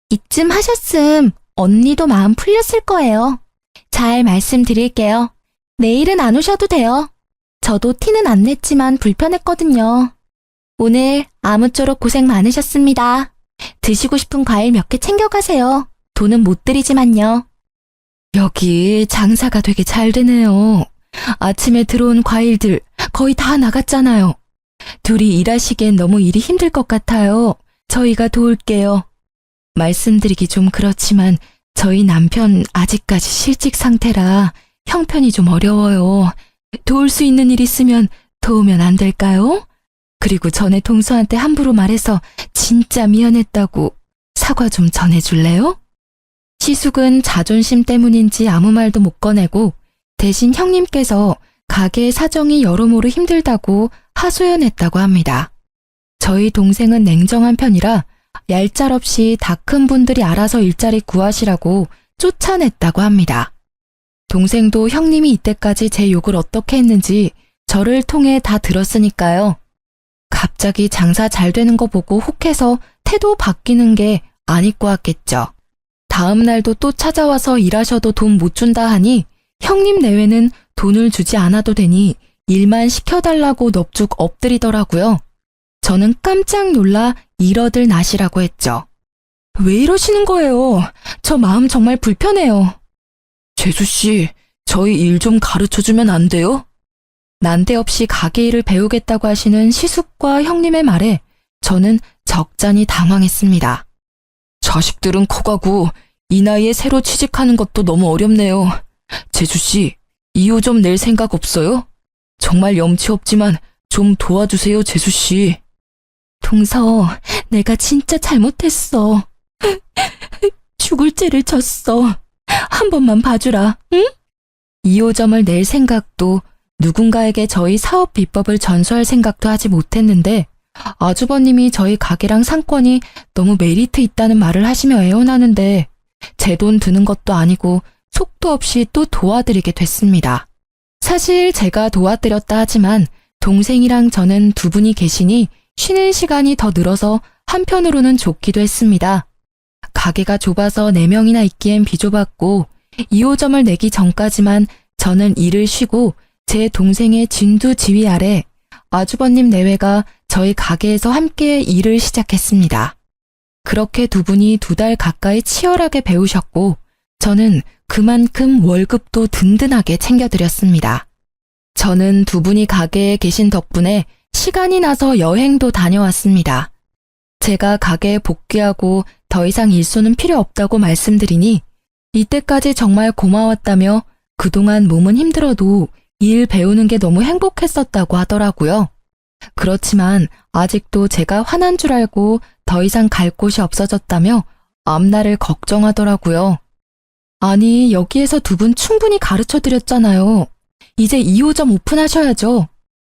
이쯤 하셨음 언니도 마음 풀렸을 거예요. 잘 말씀드릴게요. 내일은 안 오셔도 돼요. 저도 티는 안 냈지만 불편했거든요. 오늘 아무쪼록 고생 많으셨습니다. 드시고 싶은 과일 몇 개 챙겨가세요. 돈은 못 드리지만요. 여기 장사가 되게 잘 되네요. 아침에 들어온 과일들 거의 다 나갔잖아요. 둘이 일하시기엔 너무 일이 힘들 것 같아요. 저희가 도울게요. 말씀드리기 좀 그렇지만 저희 남편 아직까지 실직 상태라 형편이 좀 어려워요. 도울 수 있는 일 있으면 도우면 안 될까요? 그리고 전에 동서한테 함부로 말해서 진짜 미안했다고 사과 좀 전해줄래요? 시숙은 자존심 때문인지 아무 말도 못 꺼내고 대신 형님께서 가게의 사정이 여러모로 힘들다고 하소연했다고 합니다. 저희 동생은 냉정한 편이라 얄짤없이 다 큰 분들이 알아서 일자리 구하시라고 쫓아냈다고 합니다. 동생도 형님이 이때까지 제 욕을 어떻게 했는지 저를 통해 다 들었으니까요. 갑자기 장사 잘 되는 거 보고 혹해서 태도 바뀌는 게 아닐 것 같겠죠. 다음 날도 또 찾아와서 일하셔도 돈 못 준다 하니 형님 내외는 돈을 주지 않아도 되니 일만 시켜달라고 넙죽 엎드리더라고요. 저는 깜짝 놀라 이러들 나시라고 했죠. 왜 이러시는 거예요? 저 마음 정말 불편해요. 재수씨, 저희 일 좀 가르쳐주면 안 돼요? 난데없이 가게 일을 배우겠다고 하시는 시숙과 형님의 말에 저는 적잖이 당황했습니다. 자식들은 커가고 이 나이에 새로 취직하는 것도 너무 어렵네요. 재수씨, 이유 좀 낼 생각 없어요? 정말 염치 없지만 좀 도와주세요, 재수씨. 동서, 내가 진짜 잘못했어. 죽을 죄를 졌어. 한 번만 봐주라, 응? 2호점을 낼 생각도 누군가에게 저희 사업 비법을 전수할 생각도 하지 못했는데 아주버님이 저희 가게랑 상권이 너무 메리트 있다는 말을 하시며 애원하는데 제 돈 드는 것도 아니고 속도 없이 또 도와드리게 됐습니다. 사실 제가 도와드렸다 하지만 동생이랑 저는 두 분이 계시니 쉬는 시간이 더 늘어서 한편으로는 좋기도 했습니다. 가게가 좁아서 4명이나 있기엔 비좁았고 2호점을 내기 전까지만 저는 일을 쉬고 제 동생의 진두지휘 아래 아주버님 내외가 저희 가게에서 함께 일을 시작했습니다. 그렇게 두 분이 2달 가까이 치열하게 배우셨고 저는 그만큼 월급도 든든하게 챙겨드렸습니다. 저는 두 분이 가게에 계신 덕분에 시간이 나서 여행도 다녀왔습니다. 제가 가게에 복귀하고 더 이상 일손은 필요 없다고 말씀드리니 이때까지 정말 고마웠다며 그동안 몸은 힘들어도 일 배우는 게 너무 행복했었다고 하더라고요. 그렇지만 아직도 제가 화난 줄 알고 더 이상 갈 곳이 없어졌다며 앞날을 걱정하더라고요. 아니, 여기에서 두 분 충분히 가르쳐드렸잖아요. 이제 2호점 오픈하셔야죠.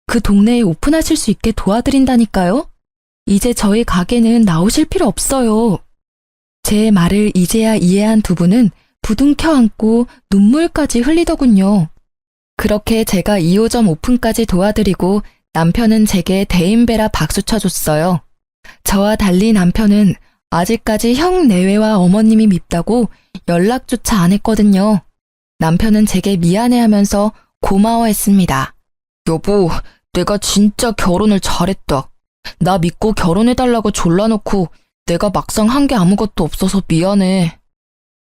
그 동네에 오픈하실 수 있게 도와드린다니까요. 이제 저희 가게는 나오실 필요 없어요. 제 말을 이제야 이해한 두 분은 부둥켜 안고 눈물까지 흘리더군요. 그렇게 제가 2호점 오픈까지 도와드리고 남편은 제게 대인배라 박수 쳐줬어요. 저와 달리 남편은 아직까지 형 내외와 어머님이 밉다고 연락조차 안 했거든요. 남편은 제게 미안해하면서 고마워했습니다. 여보, 내가 진짜 결혼을 잘했다. 나 믿고 결혼해달라고 졸라놓고 내가 막상 한 게 아무것도 없어서 미안해.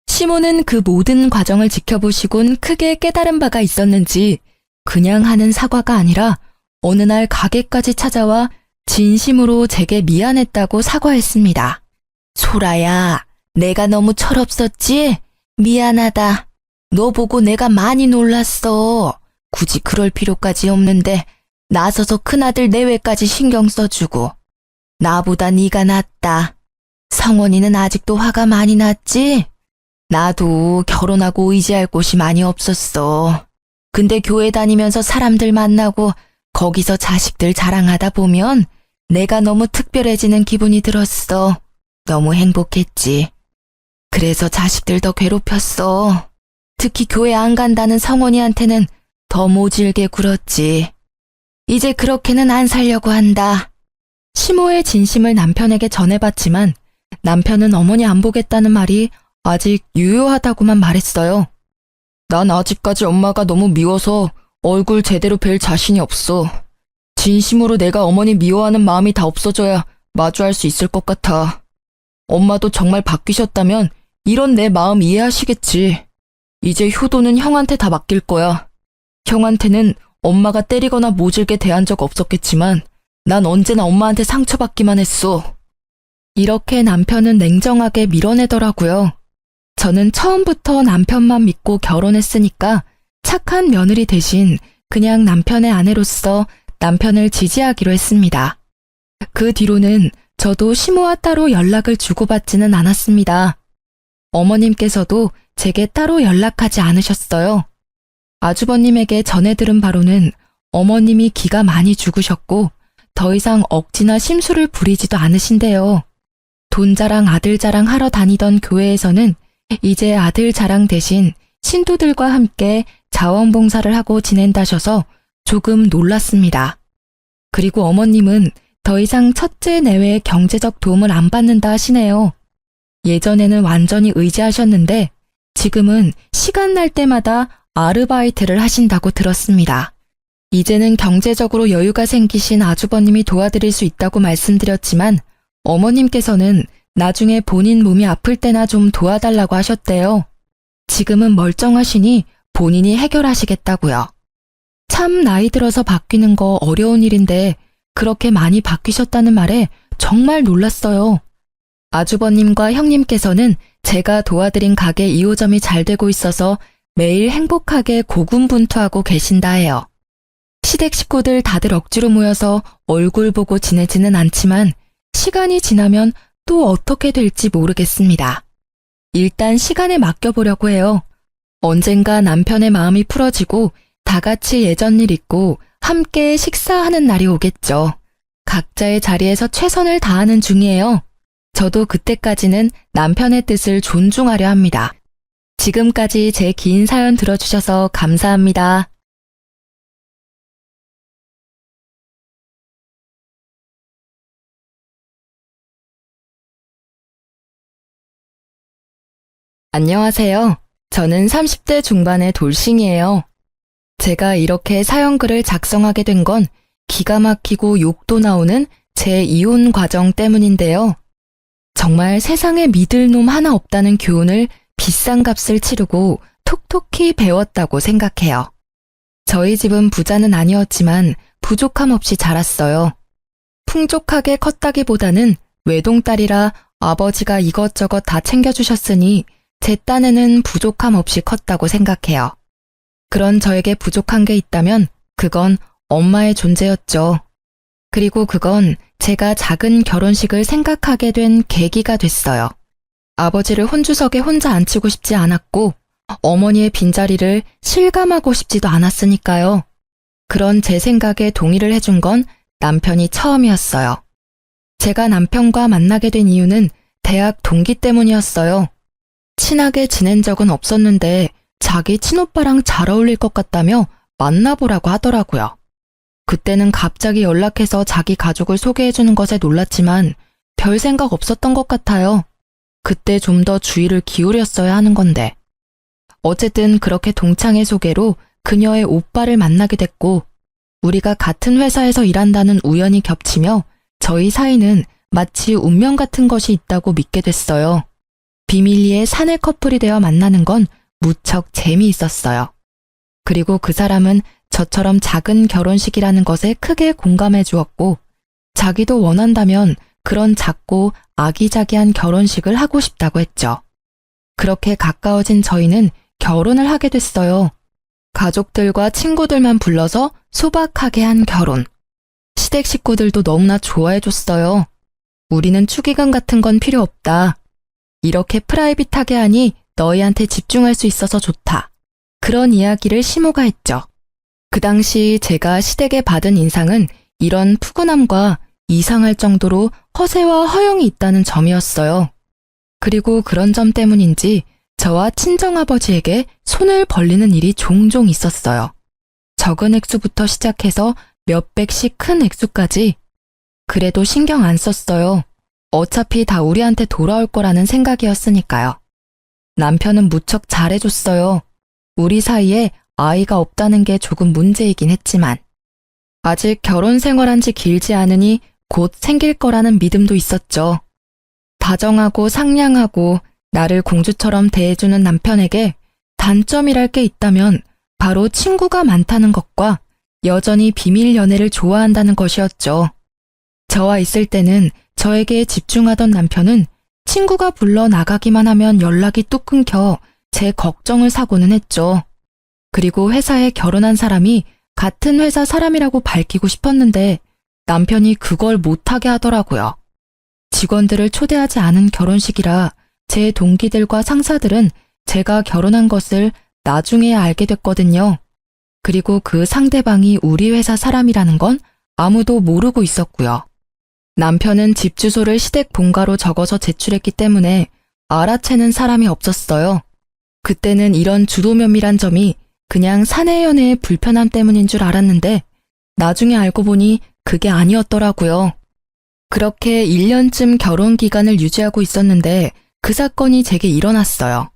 시모는 그 모든 과정을 지켜보시곤 크게 깨달은 바가 있었는지 그냥 하는 사과가 아니라 어느 날 가게까지 찾아와 진심으로 제게 미안했다고 사과했습니다. 소라야, 내가 너무 철없었지? 미안하다. 너 보고 내가 많이 놀랐어. 굳이 그럴 필요까지 없는데 나서서 큰아들 내외까지 신경 써주고. 나보다 네가 낫다. 성원이는 아직도 화가 많이 났지? 나도 결혼하고 의지할 곳이 많이 없었어. 근데 교회 다니면서 사람들 만나고 거기서 자식들 자랑하다 보면 내가 너무 특별해지는 기분이 들었어. 너무 행복했지. 그래서 자식들 더 괴롭혔어. 특히 교회 안 간다는 성원이한테는 더 모질게 굴었지. 이제 그렇게는 안 살려고 한다. 시모의 진심을 남편에게 전해봤지만 남편은 어머니 안 보겠다는 말이 아직 유효하다고만 말했어요. 난 아직까지 엄마가 너무 미워서 얼굴 제대로 뵐 자신이 없어. 진심으로 내가 어머니 미워하는 마음이 다 없어져야 마주할 수 있을 것 같아. 엄마도 정말 바뀌셨다면 이런 내 마음 이해하시겠지. 이제 효도는 형한테 다 맡길 거야. 형한테는 엄마가 때리거나 모질게 대한 적 없었겠지만 난 언제나 엄마한테 상처받기만 했어. 이렇게 남편은 냉정하게 밀어내더라고요. 저는 처음부터 남편만 믿고 결혼했으니까 착한 며느리 대신 그냥 남편의 아내로서 남편을 지지하기로 했습니다. 그 뒤로는 저도 시모와 따로 연락을 주고받지는 않았습니다. 어머님께서도 제게 따로 연락하지 않으셨어요. 아주버님에게 전해 들은 바로는 어머님이 기가 많이 죽으셨고 더 이상 억지나 심술을 부리지도 않으신대요. 돈 자랑 아들 자랑 하러 다니던 교회에서는 이제 아들 자랑 대신 신도들과 함께 자원봉사를 하고 지낸다셔서 조금 놀랐습니다. 그리고 어머님은 더 이상 첫째 내외의 경제적 도움을 안 받는다 하시네요. 예전에는 완전히 의지하셨는데 지금은 시간 날 때마다 아르바이트를 하신다고 들었습니다. 이제는 경제적으로 여유가 생기신 아주버님이 도와드릴 수 있다고 말씀드렸지만 어머님께서는 나중에 본인 몸이 아플 때나 좀 도와달라고 하셨대요. 지금은 멀쩡하시니 본인이 해결하시겠다고요. 참 나이 들어서 바뀌는 거 어려운 일인데 그렇게 많이 바뀌셨다는 말에 정말 놀랐어요. 아주버님과 형님께서는 제가 도와드린 가게 2호점이 잘 되고 있어서 매일 행복하게 고군분투하고 계신다 해요. 시댁 식구들 다들 억지로 모여서 얼굴 보고 지내지는 않지만 시간이 지나면 또 어떻게 될지 모르겠습니다. 일단 시간에 맡겨보려고 해요. 언젠가 남편의 마음이 풀어지고 다 같이 예전 일 잊고 함께 식사하는 날이 오겠죠. 각자의 자리에서 최선을 다하는 중이에요. 저도 그때까지는 남편의 뜻을 존중하려 합니다. 지금까지 제 긴 사연 들어주셔서 감사합니다. 안녕하세요. 저는 30대 중반의 돌싱이에요. 제가 이렇게 사연글을 작성하게 된 건 기가 막히고 욕도 나오는 제 이혼 과정 때문인데요. 정말 세상에 믿을 놈 하나 없다는 교훈을 비싼 값을 치르고 톡톡히 배웠다고 생각해요. 저희 집은 부자는 아니었지만 부족함 없이 자랐어요. 풍족하게 컸다기보다는 외동딸이라 아버지가 이것저것 다 챙겨주셨으니 제 딴에는 부족함 없이 컸다고 생각해요. 그런 저에게 부족한 게 있다면 그건 엄마의 존재였죠. 그리고 그건 제가 작은 결혼식을 생각하게 된 계기가 됐어요. 아버지를 혼주석에 혼자 앉히고 싶지 않았고 어머니의 빈자리를 실감하고 싶지도 않았으니까요. 그런 제 생각에 동의를 해준 건 남편이 처음이었어요. 제가 남편과 만나게 된 이유는 대학 동기 때문이었어요. 친하게 지낸 적은 없었는데 자기 친오빠랑 잘 어울릴 것 같다며 만나보라고 하더라고요. 그때는 갑자기 연락해서 자기 가족을 소개해주는 것에 놀랐지만 별 생각 없었던 것 같아요. 그때 좀 더 주의를 기울였어야 하는 건데. 어쨌든 그렇게 동창의 소개로 그녀의 오빠를 만나게 됐고 우리가 같은 회사에서 일한다는 우연이 겹치며 저희 사이는 마치 운명 같은 것이 있다고 믿게 됐어요. 비밀리에 사내 커플이 되어 만나는 건 무척 재미있었어요. 그리고 그 사람은 저처럼 작은 결혼식이라는 것에 크게 공감해 주었고 자기도 원한다면 그런 작고 아기자기한 결혼식을 하고 싶다고 했죠. 그렇게 가까워진 저희는 결혼을 하게 됐어요. 가족들과 친구들만 불러서 소박하게 한 결혼. 시댁 식구들도 너무나 좋아해 줬어요. 우리는 축의금 같은 건 필요 없다. 이렇게 프라이빗하게 하니 너희한테 집중할 수 있어서 좋다. 그런 이야기를 시모가 했죠. 그 당시 제가 시댁에 받은 인상은 이런 푸근함과 이상할 정도로 허세와 허영이 있다는 점이었어요. 그리고 그런 점 때문인지 저와 친정아버지에게 손을 벌리는 일이 종종 있었어요. 적은 액수부터 시작해서 몇백씩 큰 액수까지. 그래도 신경 안 썼어요. 어차피 다 우리한테 돌아올 거라는 생각이었으니까요. 남편은 무척 잘해줬어요. 우리 사이에 아이가 없다는 게 조금 문제이긴 했지만 아직 결혼 생활한 지 길지 않으니 곧 생길 거라는 믿음도 있었죠. 다정하고 상냥하고 나를 공주처럼 대해주는 남편에게 단점이랄 게 있다면 바로 친구가 많다는 것과 여전히 비밀 연애를 좋아한다는 것이었죠. 저와 있을 때는 저에게 집중하던 남편은 친구가 불러 나가기만 하면 연락이 뚝 끊겨 제 걱정을 사고는 했죠. 그리고 회사에 결혼한 사람이 같은 회사 사람이라고 밝히고 싶었는데 남편이 그걸 못하게 하더라고요. 직원들을 초대하지 않은 결혼식이라 제 동기들과 상사들은 제가 결혼한 것을 나중에 알게 됐거든요. 그리고 그 상대방이 우리 회사 사람이라는 건 아무도 모르고 있었고요. 남편은 집 주소를 시댁 본가로 적어서 제출했기 때문에 알아채는 사람이 없었어요. 그때는 이런 주도면밀한 점이 그냥 사내 연애의 불편함 때문인 줄 알았는데 나중에 알고 보니 그게 아니었더라고요. 그렇게 1년쯤 결혼 기간을 유지하고 있었는데 그 사건이 제게 일어났어요.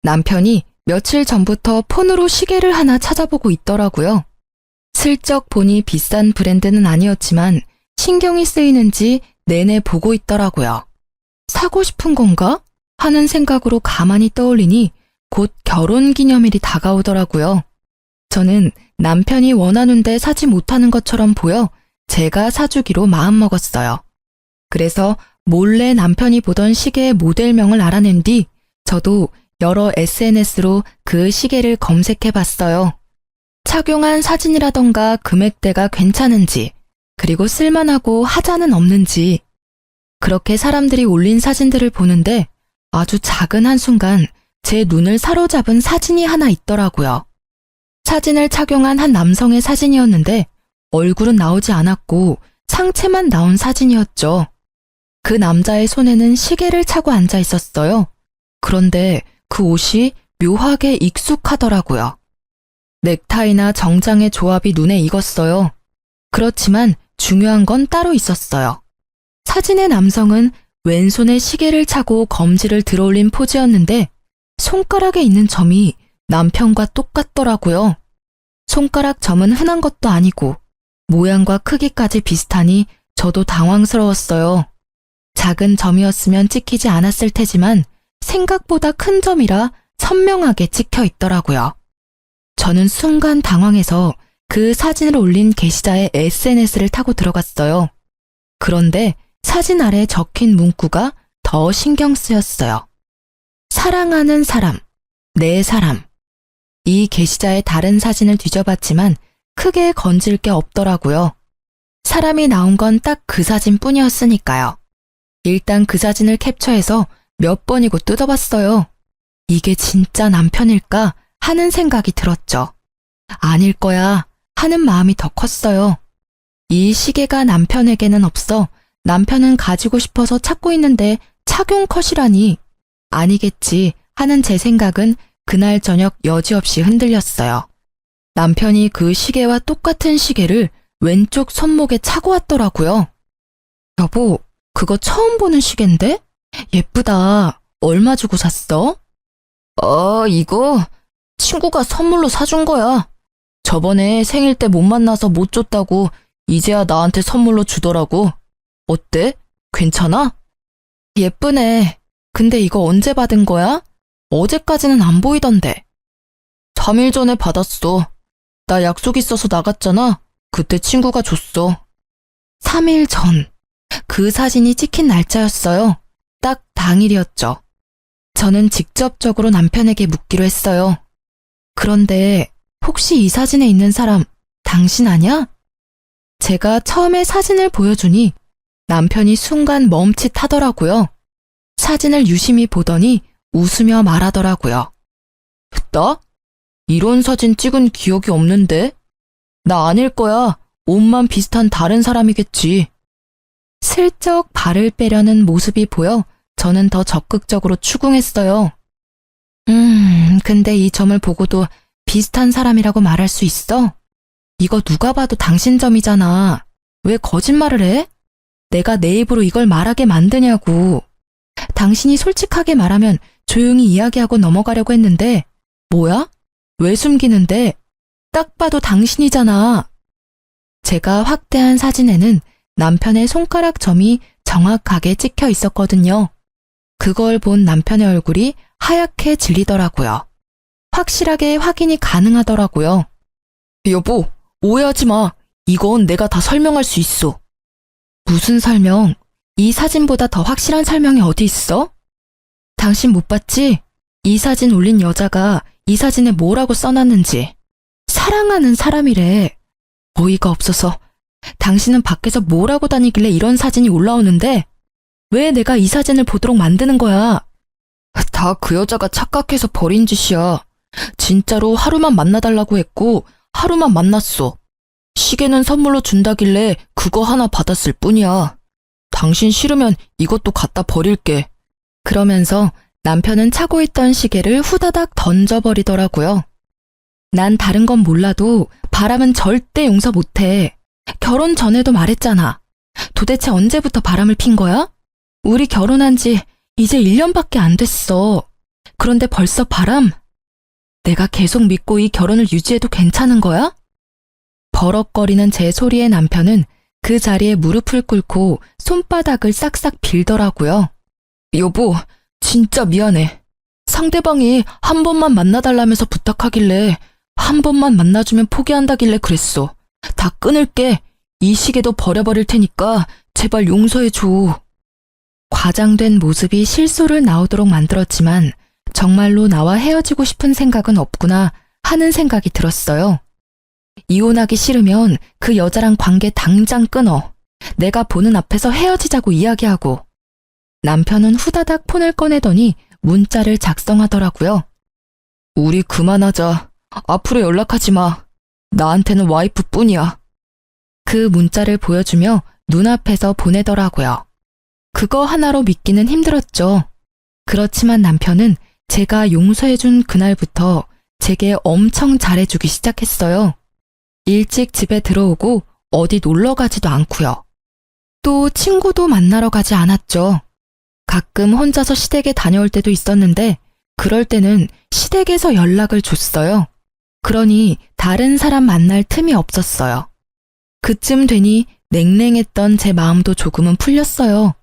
남편이 며칠 전부터 폰으로 시계를 하나 찾아보고 있더라고요. 슬쩍 보니 비싼 브랜드는 아니었지만 신경이 쓰이는지 내내 보고 있더라고요. 사고 싶은 건가? 하는 생각으로 가만히 떠올리니 곧 결혼기념일이 다가오더라고요. 저는 남편이 원하는데 사지 못하는 것처럼 보여 제가 사주기로 마음먹었어요. 그래서 몰래 남편이 보던 시계의 모델명을 알아낸 뒤 저도 여러 SNS로 그 시계를 검색해봤어요. 착용한 사진이라던가 금액대가 괜찮은지, 그리고 쓸만하고 하자는 없는지. 그렇게 사람들이 올린 사진들을 보는데 아주 작은 한순간 제 눈을 사로잡은 사진이 하나 있더라고요. 사진을 착용한 한 남성의 사진이었는데 얼굴은 나오지 않았고 상체만 나온 사진이었죠. 그 남자의 손에는 시계를 차고 앉아 있었어요. 그런데 그 옷이 묘하게 익숙하더라고요. 넥타이나 정장의 조합이 눈에 익었어요. 그렇지만 중요한 건 따로 있었어요. 사진의 남성은 왼손에 시계를 차고 검지를 들어올린 포즈였는데 손가락에 있는 점이 남편과 똑같더라고요. 손가락 점은 흔한 것도 아니고 모양과 크기까지 비슷하니 저도 당황스러웠어요. 작은 점이었으면 찍히지 않았을 테지만 생각보다 큰 점이라 선명하게 찍혀 있더라고요. 저는 순간 당황해서 그 사진을 올린 게시자의 SNS를 타고 들어갔어요. 그런데 사진 아래 적힌 문구가 더 신경 쓰였어요. 사랑하는 사람, 내 사람. 이 게시자의 다른 사진을 뒤져봤지만 크게 건질 게 없더라고요. 사람이 나온 건 딱 그 사진뿐이었으니까요. 일단 그 사진을 캡처해서 몇 번이고 뜯어봤어요. 이게 진짜 남편일까 하는 생각이 들었죠. 아닐 거야 하는 마음이 더 컸어요. 이 시계가 남편에게는 없어 남편은 가지고 싶어서 찾고 있는데 착용 컷이라니 아니겠지 하는 제 생각은 그날 저녁 여지없이 흔들렸어요. 남편이 그 시계와 똑같은 시계를 왼쪽 손목에 차고 왔더라고요. 여보, 그거 처음 보는 시계인데? 예쁘다. 얼마 주고 샀어? 이거 친구가 선물로 사준 거야. 저번에 생일 때 못 만나서 못 줬다고 이제야 나한테 선물로 주더라고. 어때? 괜찮아? 예쁘네. 근데 이거 언제 받은 거야? 어제까지는 안 보이던데. 3일 전에 받았어. 나 약속 있어서 나갔잖아. 그때 친구가 줬어. 3일 전. 그 사진이 찍힌 날짜였어요. 딱 당일이었죠. 저는 직접적으로 남편에게 묻기로 했어요. 그런데 혹시 이 사진에 있는 사람 당신 아냐? 제가 처음에 사진을 보여주니 남편이 순간 멈칫하더라고요. 사진을 유심히 보더니 웃으며 말하더라고요. 나? 이런 사진 찍은 기억이 없는데? 나 아닐 거야. 옷만 비슷한 다른 사람이겠지. 슬쩍 발을 빼려는 모습이 보여 저는 더 적극적으로 추궁했어요. 근데 이 점을 보고도 비슷한 사람이라고 말할 수 있어? 이거 누가 봐도 당신 점이잖아. 왜 거짓말을 해? 내가 내 입으로 이걸 말하게 만드냐고. 당신이 솔직하게 말하면 조용히 이야기하고 넘어가려고 했는데 뭐야? 왜 숨기는데? 딱 봐도 당신이잖아. 제가 확대한 사진에는 남편의 손가락 점이 정확하게 찍혀 있었거든요. 그걸 본 남편의 얼굴이 하얗게 질리더라고요. 확실하게 확인이 가능하더라고요. 여보, 오해하지 마. 이건 내가 다 설명할 수 있어. 무슨 설명? 이 사진보다 더 확실한 설명이 어디 있어? 당신 못 봤지? 이 사진 올린 여자가 이 사진에 뭐라고 써놨는지. 사랑하는 사람이래. 어이가 없어서. 당신은 밖에서 뭐라고 다니길래 이런 사진이 올라오는데 왜 내가 이 사진을 보도록 만드는 거야? 다 그 여자가 착각해서 버린 짓이야. 진짜로 하루만 만나달라고 했고 하루만 만났어. 시계는 선물로 준다길래 그거 하나 받았을 뿐이야. 당신 싫으면 이것도 갖다 버릴게. 그러면서 남편은 차고 있던 시계를 후다닥 던져버리더라고요. 난 다른 건 몰라도 바람은 절대 용서 못해. 결혼 전에도 말했잖아. 도대체 언제부터 바람을 핀 거야? 우리 결혼한 지 이제 1년밖에 안 됐어. 그런데 벌써 바람? 내가 계속 믿고 이 결혼을 유지해도 괜찮은 거야? 버럭거리는 제 소리에 남편은 그 자리에 무릎을 꿇고 손바닥을 싹싹 빌더라고요. 여보, 진짜 미안해. 상대방이 한 번만 만나달라면서 부탁하길래 한 번만 만나주면 포기한다길래 그랬어. 다 끊을게. 이 시계도 버려버릴 테니까 제발 용서해줘. 과장된 모습이 실소를 나오도록 만들었지만 정말로 나와 헤어지고 싶은 생각은 없구나 하는 생각이 들었어요. 이혼하기 싫으면 그 여자랑 관계 당장 끊어. 내가 보는 앞에서 헤어지자고 이야기하고. 남편은 후다닥 폰을 꺼내더니 문자를 작성하더라고요. 우리 그만하자. 앞으로 연락하지 마. 나한테는 와이프뿐이야. 그 문자를 보여주며 눈앞에서 보내더라고요. 그거 하나로 믿기는 힘들었죠. 그렇지만 남편은 제가 용서해준 그날부터 제게 엄청 잘해주기 시작했어요. 일찍 집에 들어오고 어디 놀러 가지도 않고요. 또 친구도 만나러 가지 않았죠. 가끔 혼자서 시댁에 다녀올 때도 있었는데 그럴 때는 시댁에서 연락을 줬어요. 그러니 다른 사람 만날 틈이 없었어요. 그쯤 되니 냉랭했던 제 마음도 조금은 풀렸어요.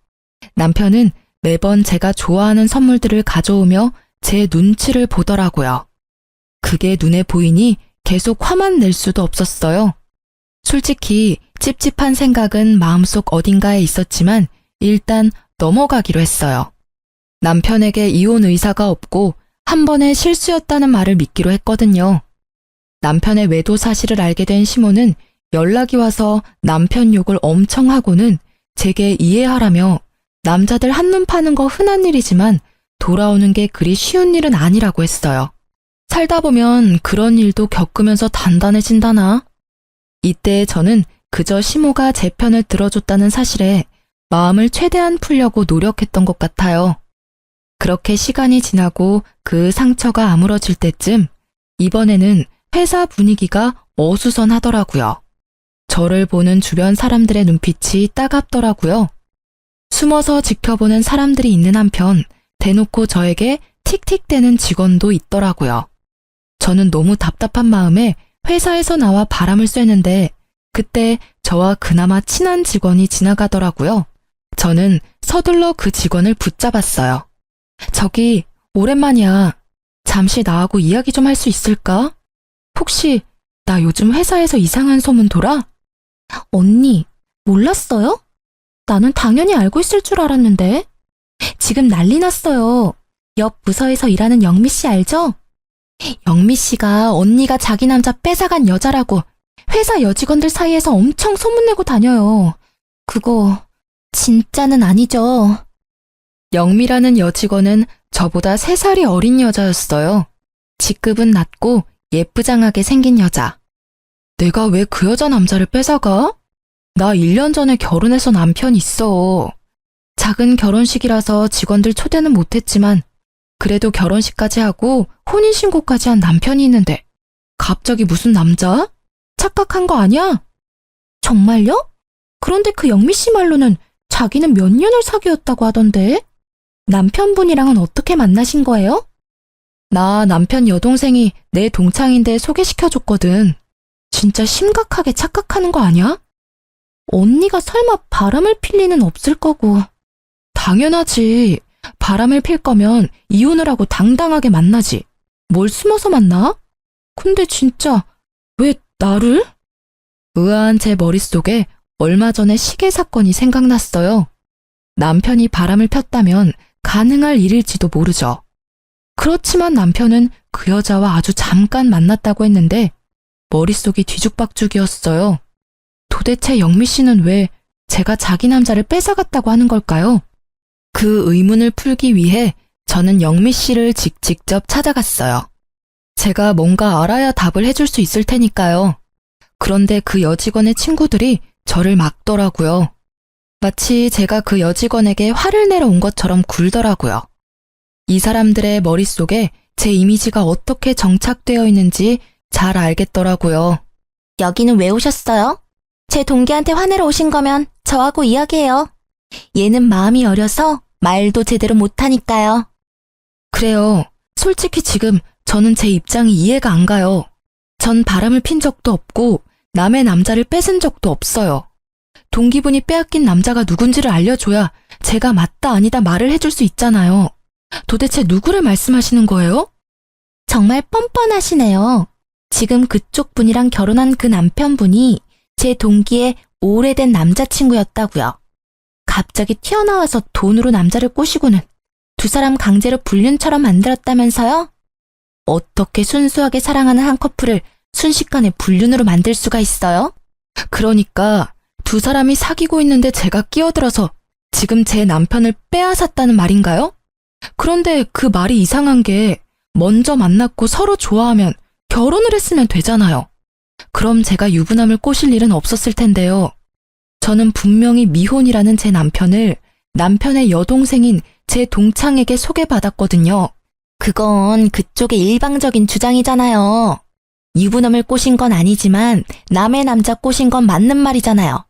남편은 매번 제가 좋아하는 선물들을 가져오며 제 눈치를 보더라고요. 그게 눈에 보이니 계속 화만 낼 수도 없었어요. 솔직히 찝찝한 생각은 마음속 어딘가에 있었지만 일단 넘어가기로 했어요. 남편에게 이혼 의사가 없고 한 번의 실수였다는 말을 믿기로 했거든요. 남편의 외도 사실을 알게 된 시모는 연락이 와서 남편 욕을 엄청 하고는 제게 이해하라며 남자들 한눈 파는 거 흔한 일이지만 돌아오는 게 그리 쉬운 일은 아니라고 했어요. 살다 보면 그런 일도 겪으면서 단단해진다나? 이때 저는 그저 시모가 제 편을 들어줬다는 사실에 마음을 최대한 풀려고 노력했던 것 같아요. 그렇게 시간이 지나고 그 상처가 아물어질 때쯤 이번에는 회사 분위기가 어수선하더라고요. 저를 보는 주변 사람들의 눈빛이 따갑더라고요. 숨어서 지켜보는 사람들이 있는 한편 대놓고 저에게 틱틱대는 직원도 있더라고요. 저는 너무 답답한 마음에 회사에서 나와 바람을 쐬는데 그때 저와 그나마 친한 직원이 지나가더라고요. 저는 서둘러 그 직원을 붙잡았어요. 저기, 오랜만이야. 잠시 나하고 이야기 좀 할 수 있을까? 혹시 나 요즘 회사에서 이상한 소문 돌아? 언니, 몰랐어요? 나는 당연히 알고 있을 줄 알았는데. 지금 난리 났어요. 옆 부서에서 일하는 영미 씨 알죠? 영미 씨가 언니가 자기 남자 뺏어간 여자라고 회사 여직원들 사이에서 엄청 소문내고 다녀요. 그거 진짜는 아니죠. 영미라는 여직원은 저보다 3살이 어린 여자였어요. 직급은 낮고 예쁘장하게 생긴 여자. 내가 왜 그 여자 남자를 뺏어가? 나 1년 전에 결혼해서 남편 있어. 작은 결혼식이라서 직원들 초대는 못했지만 그래도 결혼식까지 하고 혼인신고까지 한 남편이 있는데 갑자기 무슨 남자? 착각한 거 아니야? 정말요? 그런데 그 영미 씨 말로는 자기는 몇 년을 사귀었다고 하던데? 남편분이랑은 어떻게 만나신 거예요? 나 남편 여동생이 내 동창인데 소개시켜줬거든. 진짜 심각하게 착각하는 거 아니야? 언니가 설마 바람을 필 리는 없을 거고. 당연하지. 바람을 필 거면 이혼을 하고 당당하게 만나지. 뭘 숨어서 만나? 근데 진짜 왜 나를? 의아한 제 머릿속에 얼마 전에 시계 사건이 생각났어요. 남편이 바람을 폈다면 가능할 일일지도 모르죠. 그렇지만 남편은 그 여자와 아주 잠깐 만났다고 했는데 머릿속이 뒤죽박죽이었어요. 도대체 영미 씨는 왜 제가 자기 남자를 뺏어갔다고 하는 걸까요? 그 의문을 풀기 위해 저는 영미 씨를 직접 찾아갔어요. 제가 뭔가 알아야 답을 해줄 수 있을 테니까요. 그런데 그 여직원의 친구들이 저를 막더라고요. 마치 제가 그 여직원에게 화를 내러 온 것처럼 굴더라고요. 이 사람들의 머릿속에 제 이미지가 어떻게 정착되어 있는지 잘 알겠더라고요. 여기는 왜 오셨어요? 제 동기한테 화내러 오신 거면 저하고 이야기해요. 얘는 마음이 어려서 말도 제대로 못하니까요. 그래요. 솔직히 지금 저는 제 입장이 이해가 안 가요. 전 바람을 핀 적도 없고 남의 남자를 뺏은 적도 없어요. 동기분이 빼앗긴 남자가 누군지를 알려줘야 제가 맞다 아니다 말을 해줄 수 있잖아요. 도대체 누구를 말씀하시는 거예요? 정말 뻔뻔하시네요. 지금 그쪽 분이랑 결혼한 그 남편분이 제 동기의 오래된 남자친구였다고요. 갑자기 튀어나와서 돈으로 남자를 꼬시고는 두 사람 강제로 불륜처럼 만들었다면서요? 어떻게 순수하게 사랑하는 한 커플을 순식간에 불륜으로 만들 수가 있어요? 그러니까 두 사람이 사귀고 있는데 제가 끼어들어서 지금 제 남편을 빼앗았다는 말인가요? 그런데 그 말이 이상한 게 먼저 만났고 서로 좋아하면 결혼을 했으면 되잖아요. 그럼 제가 유부남을 꼬실 일은 없었을 텐데요. 저는 분명히 미혼이라는 제 남편을 남편의 여동생인 제 동창에게 소개받았거든요. 그건 그쪽의 일방적인 주장이잖아요. 유부남을 꼬신 건 아니지만 남의 남자 꼬신 건 맞는 말이잖아요.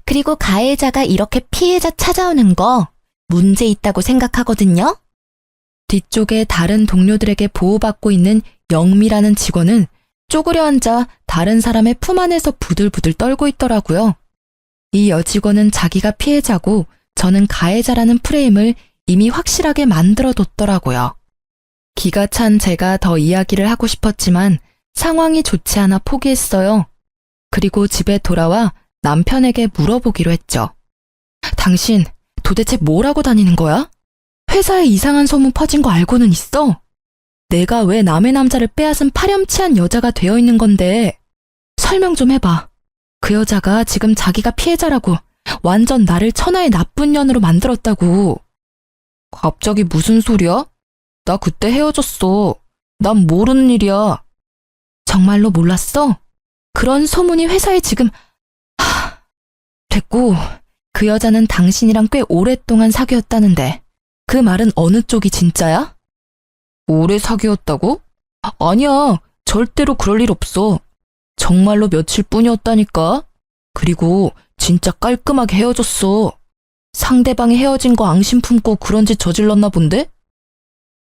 그리고 가해자가 이렇게 피해자 찾아오는 거 문제 있다고 생각하거든요. 뒤쪽에 다른 동료들에게 보호받고 있는 영미라는 직원은 쪼그려 앉아 다른 사람의 품 안에서 부들부들 떨고 있더라고요. 이 여직원은 자기가 피해자고 저는 가해자라는 프레임을 이미 확실하게 만들어뒀더라고요. 기가 찬 제가 더 이야기를 하고 싶었지만 상황이 좋지 않아 포기했어요. 그리고 집에 돌아와 남편에게 물어보기로 했죠. 당신 도대체 뭘 하고 다니는 거야? 회사에 이상한 소문 퍼진 거 알고는 있어? 내가 왜 남의 남자를 빼앗은 파렴치한 여자가 되어 있는 건데 설명 좀 해봐. 그 여자가 지금 자기가 피해자라고 완전 나를 천하의 나쁜 년으로 만들었다고. 갑자기 무슨 소리야? 나 그때 헤어졌어. 난 모르는 일이야. 정말로 몰랐어? 그런 소문이 회사에 지금... 됐고, 그 여자는 당신이랑 꽤 오랫동안 사귀었다는데 그 말은 어느 쪽이 진짜야? 오래 사귀었다고? 아니야, 절대로 그럴 일 없어. 정말로 며칠 뿐이었다니까. 그리고 진짜 깔끔하게 헤어졌어. 상대방이 헤어진 거 앙심 품고 그런 짓 저질렀나 본데?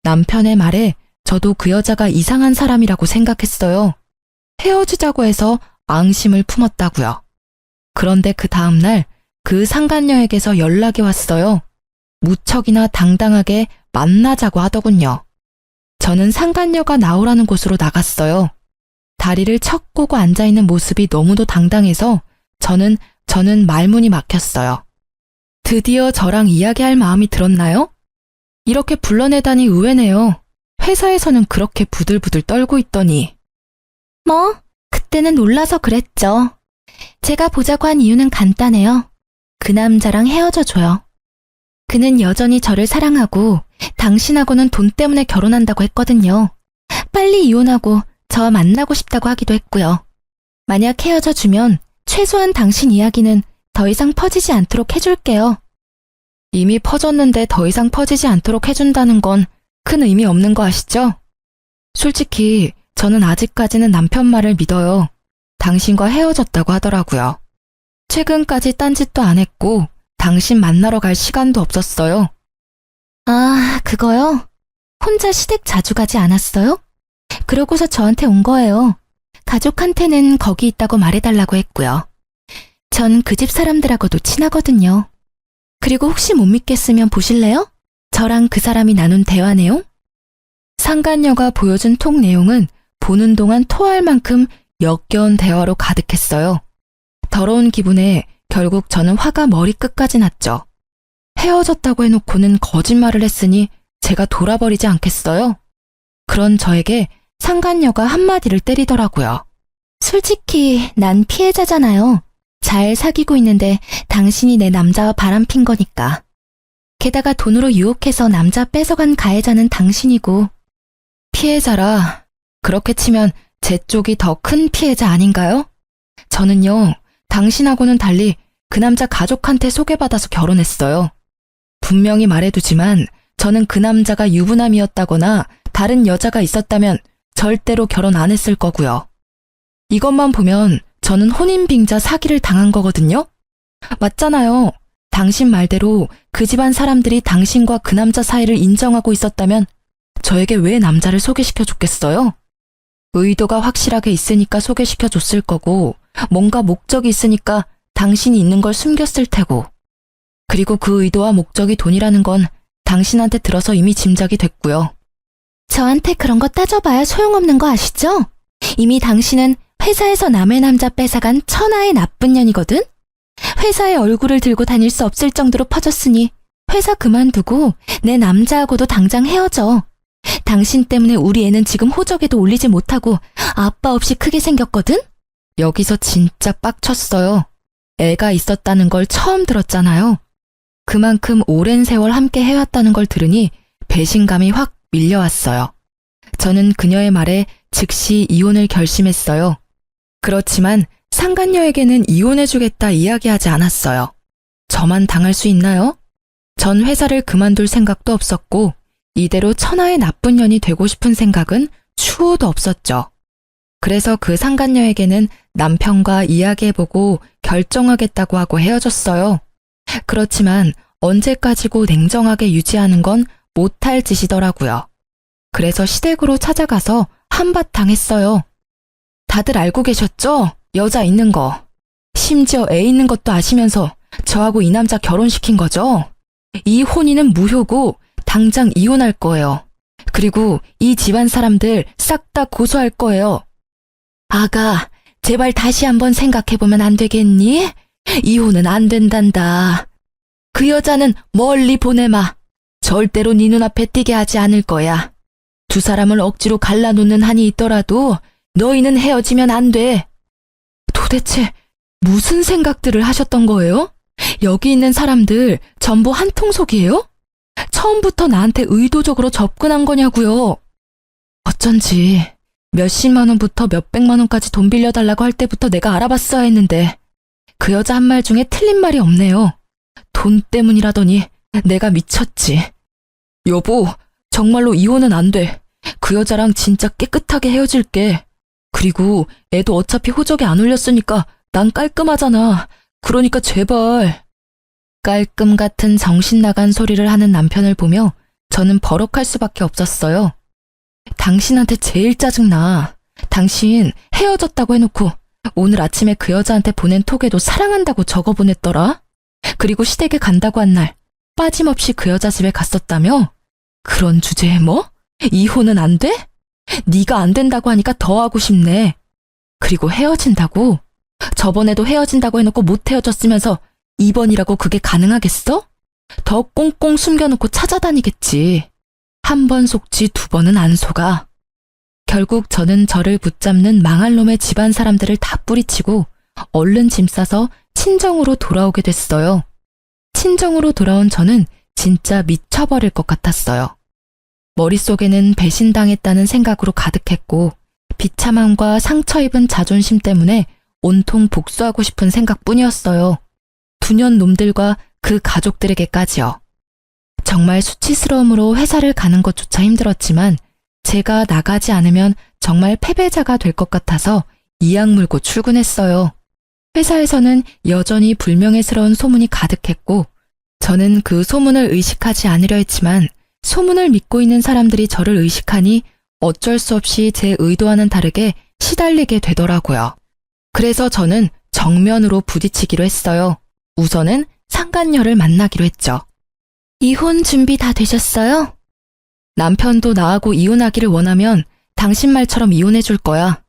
남편의 말에 저도 그 여자가 이상한 사람이라고 생각했어요. 헤어지자고 해서 앙심을 품었다고요. 그런데 그 다음날 그 상간녀에게서 연락이 왔어요. 무척이나 당당하게 만나자고 하더군요. 저는 상간녀가 나오라는 곳으로 나갔어요. 다리를 척 꼬고 앉아있는 모습이 너무도 당당해서 저는 말문이 막혔어요. 드디어 저랑 이야기할 마음이 들었나요? 이렇게 불러내다니 의외네요. 회사에서는 그렇게 부들부들 떨고 있더니. 뭐, 그때는 놀라서 그랬죠. 제가 보자고 한 이유는 간단해요. 그 남자랑 헤어져줘요. 그는 여전히 저를 사랑하고 당신하고는 돈 때문에 결혼한다고 했거든요. 빨리 이혼하고 저 만나고 싶다고 하기도 했고요. 만약 헤어져주면 최소한 당신 이야기는 더 이상 퍼지지 않도록 해줄게요. 이미 퍼졌는데 더 이상 퍼지지 않도록 해준다는 건 큰 의미 없는 거 아시죠? 솔직히 저는 아직까지는 남편 말을 믿어요. 당신과 헤어졌다고 하더라고요. 최근까지 딴짓도 안 했고 당신 만나러 갈 시간도 없었어요. 아, 그거요? 혼자 시댁 자주 가지 않았어요? 그러고서 저한테 온 거예요. 가족한테는 거기 있다고 말해달라고 했고요. 전 그 집 사람들하고도 친하거든요. 그리고 혹시 못 믿겠으면 보실래요? 저랑 그 사람이 나눈 대화 내용? 상간녀가 보여준 톡 내용은 보는 동안 토할 만큼 역겨운 대화로 가득했어요. 더러운 기분에 결국 저는 화가 머리끝까지 났죠. 헤어졌다고 해놓고는 거짓말을 했으니 제가 돌아버리지 않겠어요? 그런 저에게 상간녀가 한마디를 때리더라고요. 솔직히 난 피해자잖아요. 잘 사귀고 있는데 당신이 내 남자와 바람핀 거니까. 게다가 돈으로 유혹해서 남자 뺏어간 가해자는 당신이고. 피해자라 그렇게 치면 제 쪽이 더 큰 피해자 아닌가요? 저는요, 당신하고는 달리 그 남자 가족한테 소개받아서 결혼했어요. 분명히 말해두지만 저는 그 남자가 유부남이었다거나 다른 여자가 있었다면 절대로 결혼 안 했을 거고요. 이것만 보면 저는 혼인빙자 사기를 당한 거거든요? 맞잖아요. 당신 말대로 그 집안 사람들이 당신과 그 남자 사이를 인정하고 있었다면 저에게 왜 남자를 소개시켜 줬겠어요? 의도가 확실하게 있으니까 소개시켜 줬을 거고, 뭔가 목적이 있으니까 당신이 있는 걸 숨겼을 테고, 그리고 그 의도와 목적이 돈이라는 건 당신한테 들어서 이미 짐작이 됐고요. 저한테 그런 거 따져봐야 소용없는 거 아시죠? 이미 당신은 회사에서 남의 남자 뺏어간 천하의 나쁜 년이거든? 회사에 얼굴을 들고 다닐 수 없을 정도로 퍼졌으니 회사 그만두고 내 남자하고도 당장 헤어져. 당신 때문에 우리 애는 지금 호적에도 올리지 못하고 아빠 없이 크게 생겼거든? 여기서 진짜 빡쳤어요. 애가 있었다는 걸 처음 들었잖아요. 그만큼 오랜 세월 함께 해왔다는 걸 들으니 배신감이 확 밀려왔어요. 저는 그녀의 말에 즉시 이혼을 결심했어요. 그렇지만 상간녀에게는 이혼해주겠다 이야기하지 않았어요. 저만 당할 수 있나요? 전 회사를 그만둘 생각도 없었고 이대로 천하의 나쁜 년이 되고 싶은 생각은 추호도 없었죠. 그래서 그 상간녀에게는 남편과 이야기해보고 결정하겠다고 하고 헤어졌어요. 그렇지만 언제까지고 냉정하게 유지하는 건 못할 짓이더라고요. 그래서 시댁으로 찾아가서 한바탕 했어요. 다들 알고 계셨죠? 여자 있는 거. 심지어 애 있는 것도 아시면서 저하고 이 남자 결혼시킨 거죠? 이 혼인은 무효고 당장 이혼할 거예요. 그리고 이 집안 사람들 싹 다 고소할 거예요. 아가, 제발 다시 한번 생각해보면 안 되겠니? 이혼은 안 된단다. 그 여자는 멀리 보내마. 절대로 네 눈앞에 띄게 하지 않을 거야. 두 사람을 억지로 갈라놓는 한이 있더라도 너희는 헤어지면 안 돼. 도대체 무슨 생각들을 하셨던 거예요? 여기 있는 사람들 전부 한통속이에요? 처음부터 나한테 의도적으로 접근한 거냐고요. 어쩐지 몇십만 원부터 몇백만 원까지 돈 빌려달라고 할 때부터 내가 알아봤어야 했는데 그 여자 한 말 중에 틀린 말이 없네요. 돈 때문이라더니 내가 미쳤지. 여보, 정말로 이혼은 안 돼. 그 여자랑 진짜 깨끗하게 헤어질게. 그리고 애도 어차피 호적에 안 올렸으니까 난 깔끔하잖아. 그러니까 제발. 깔끔 같은 정신 나간 소리를 하는 남편을 보며 저는 버럭할 수밖에 없었어요. 당신한테 제일 짜증나. 당신 헤어졌다고 해놓고 오늘 아침에 그 여자한테 보낸 톡에도 사랑한다고 적어보냈더라. 그리고 시댁에 간다고 한 날 빠짐없이 그 여자 집에 갔었다며? 그런 주제에 뭐? 이혼은 안 돼? 네가 안 된다고 하니까 더 하고 싶네. 그리고 헤어진다고? 저번에도 헤어진다고 해놓고 못 헤어졌으면서 이번이라고 그게 가능하겠어? 더 꽁꽁 숨겨놓고 찾아다니겠지. 한 번 속지 두 번은 안 속아. 결국 저는 저를 붙잡는 망할 놈의 집안 사람들을 다 뿌리치고 얼른 짐 싸서 친정으로 돌아오게 됐어요. 친정으로 돌아온 저는 진짜 미쳐버릴 것 같았어요. 머릿속에는 배신당했다는 생각으로 가득했고 비참함과 상처 입은 자존심 때문에 온통 복수하고 싶은 생각뿐이었어요. 두년 놈들과 그 가족들에게까지요. 정말 수치스러움으로 회사를 가는 것조차 힘들었지만 제가 나가지 않으면 정말 패배자가 될 것 같아서 이악 물고 출근했어요. 회사에서는 여전히 불명예스러운 소문이 가득했고 저는 그 소문을 의식하지 않으려 했지만 소문을 믿고 있는 사람들이 저를 의식하니 어쩔 수 없이 제 의도와는 다르게 시달리게 되더라고요. 그래서 저는 정면으로 부딪히기로 했어요. 우선은 상간녀를 만나기로 했죠. 이혼 준비 다 되셨어요? 남편도 나하고 이혼하기를 원하면 당신 말처럼 이혼해 줄 거야.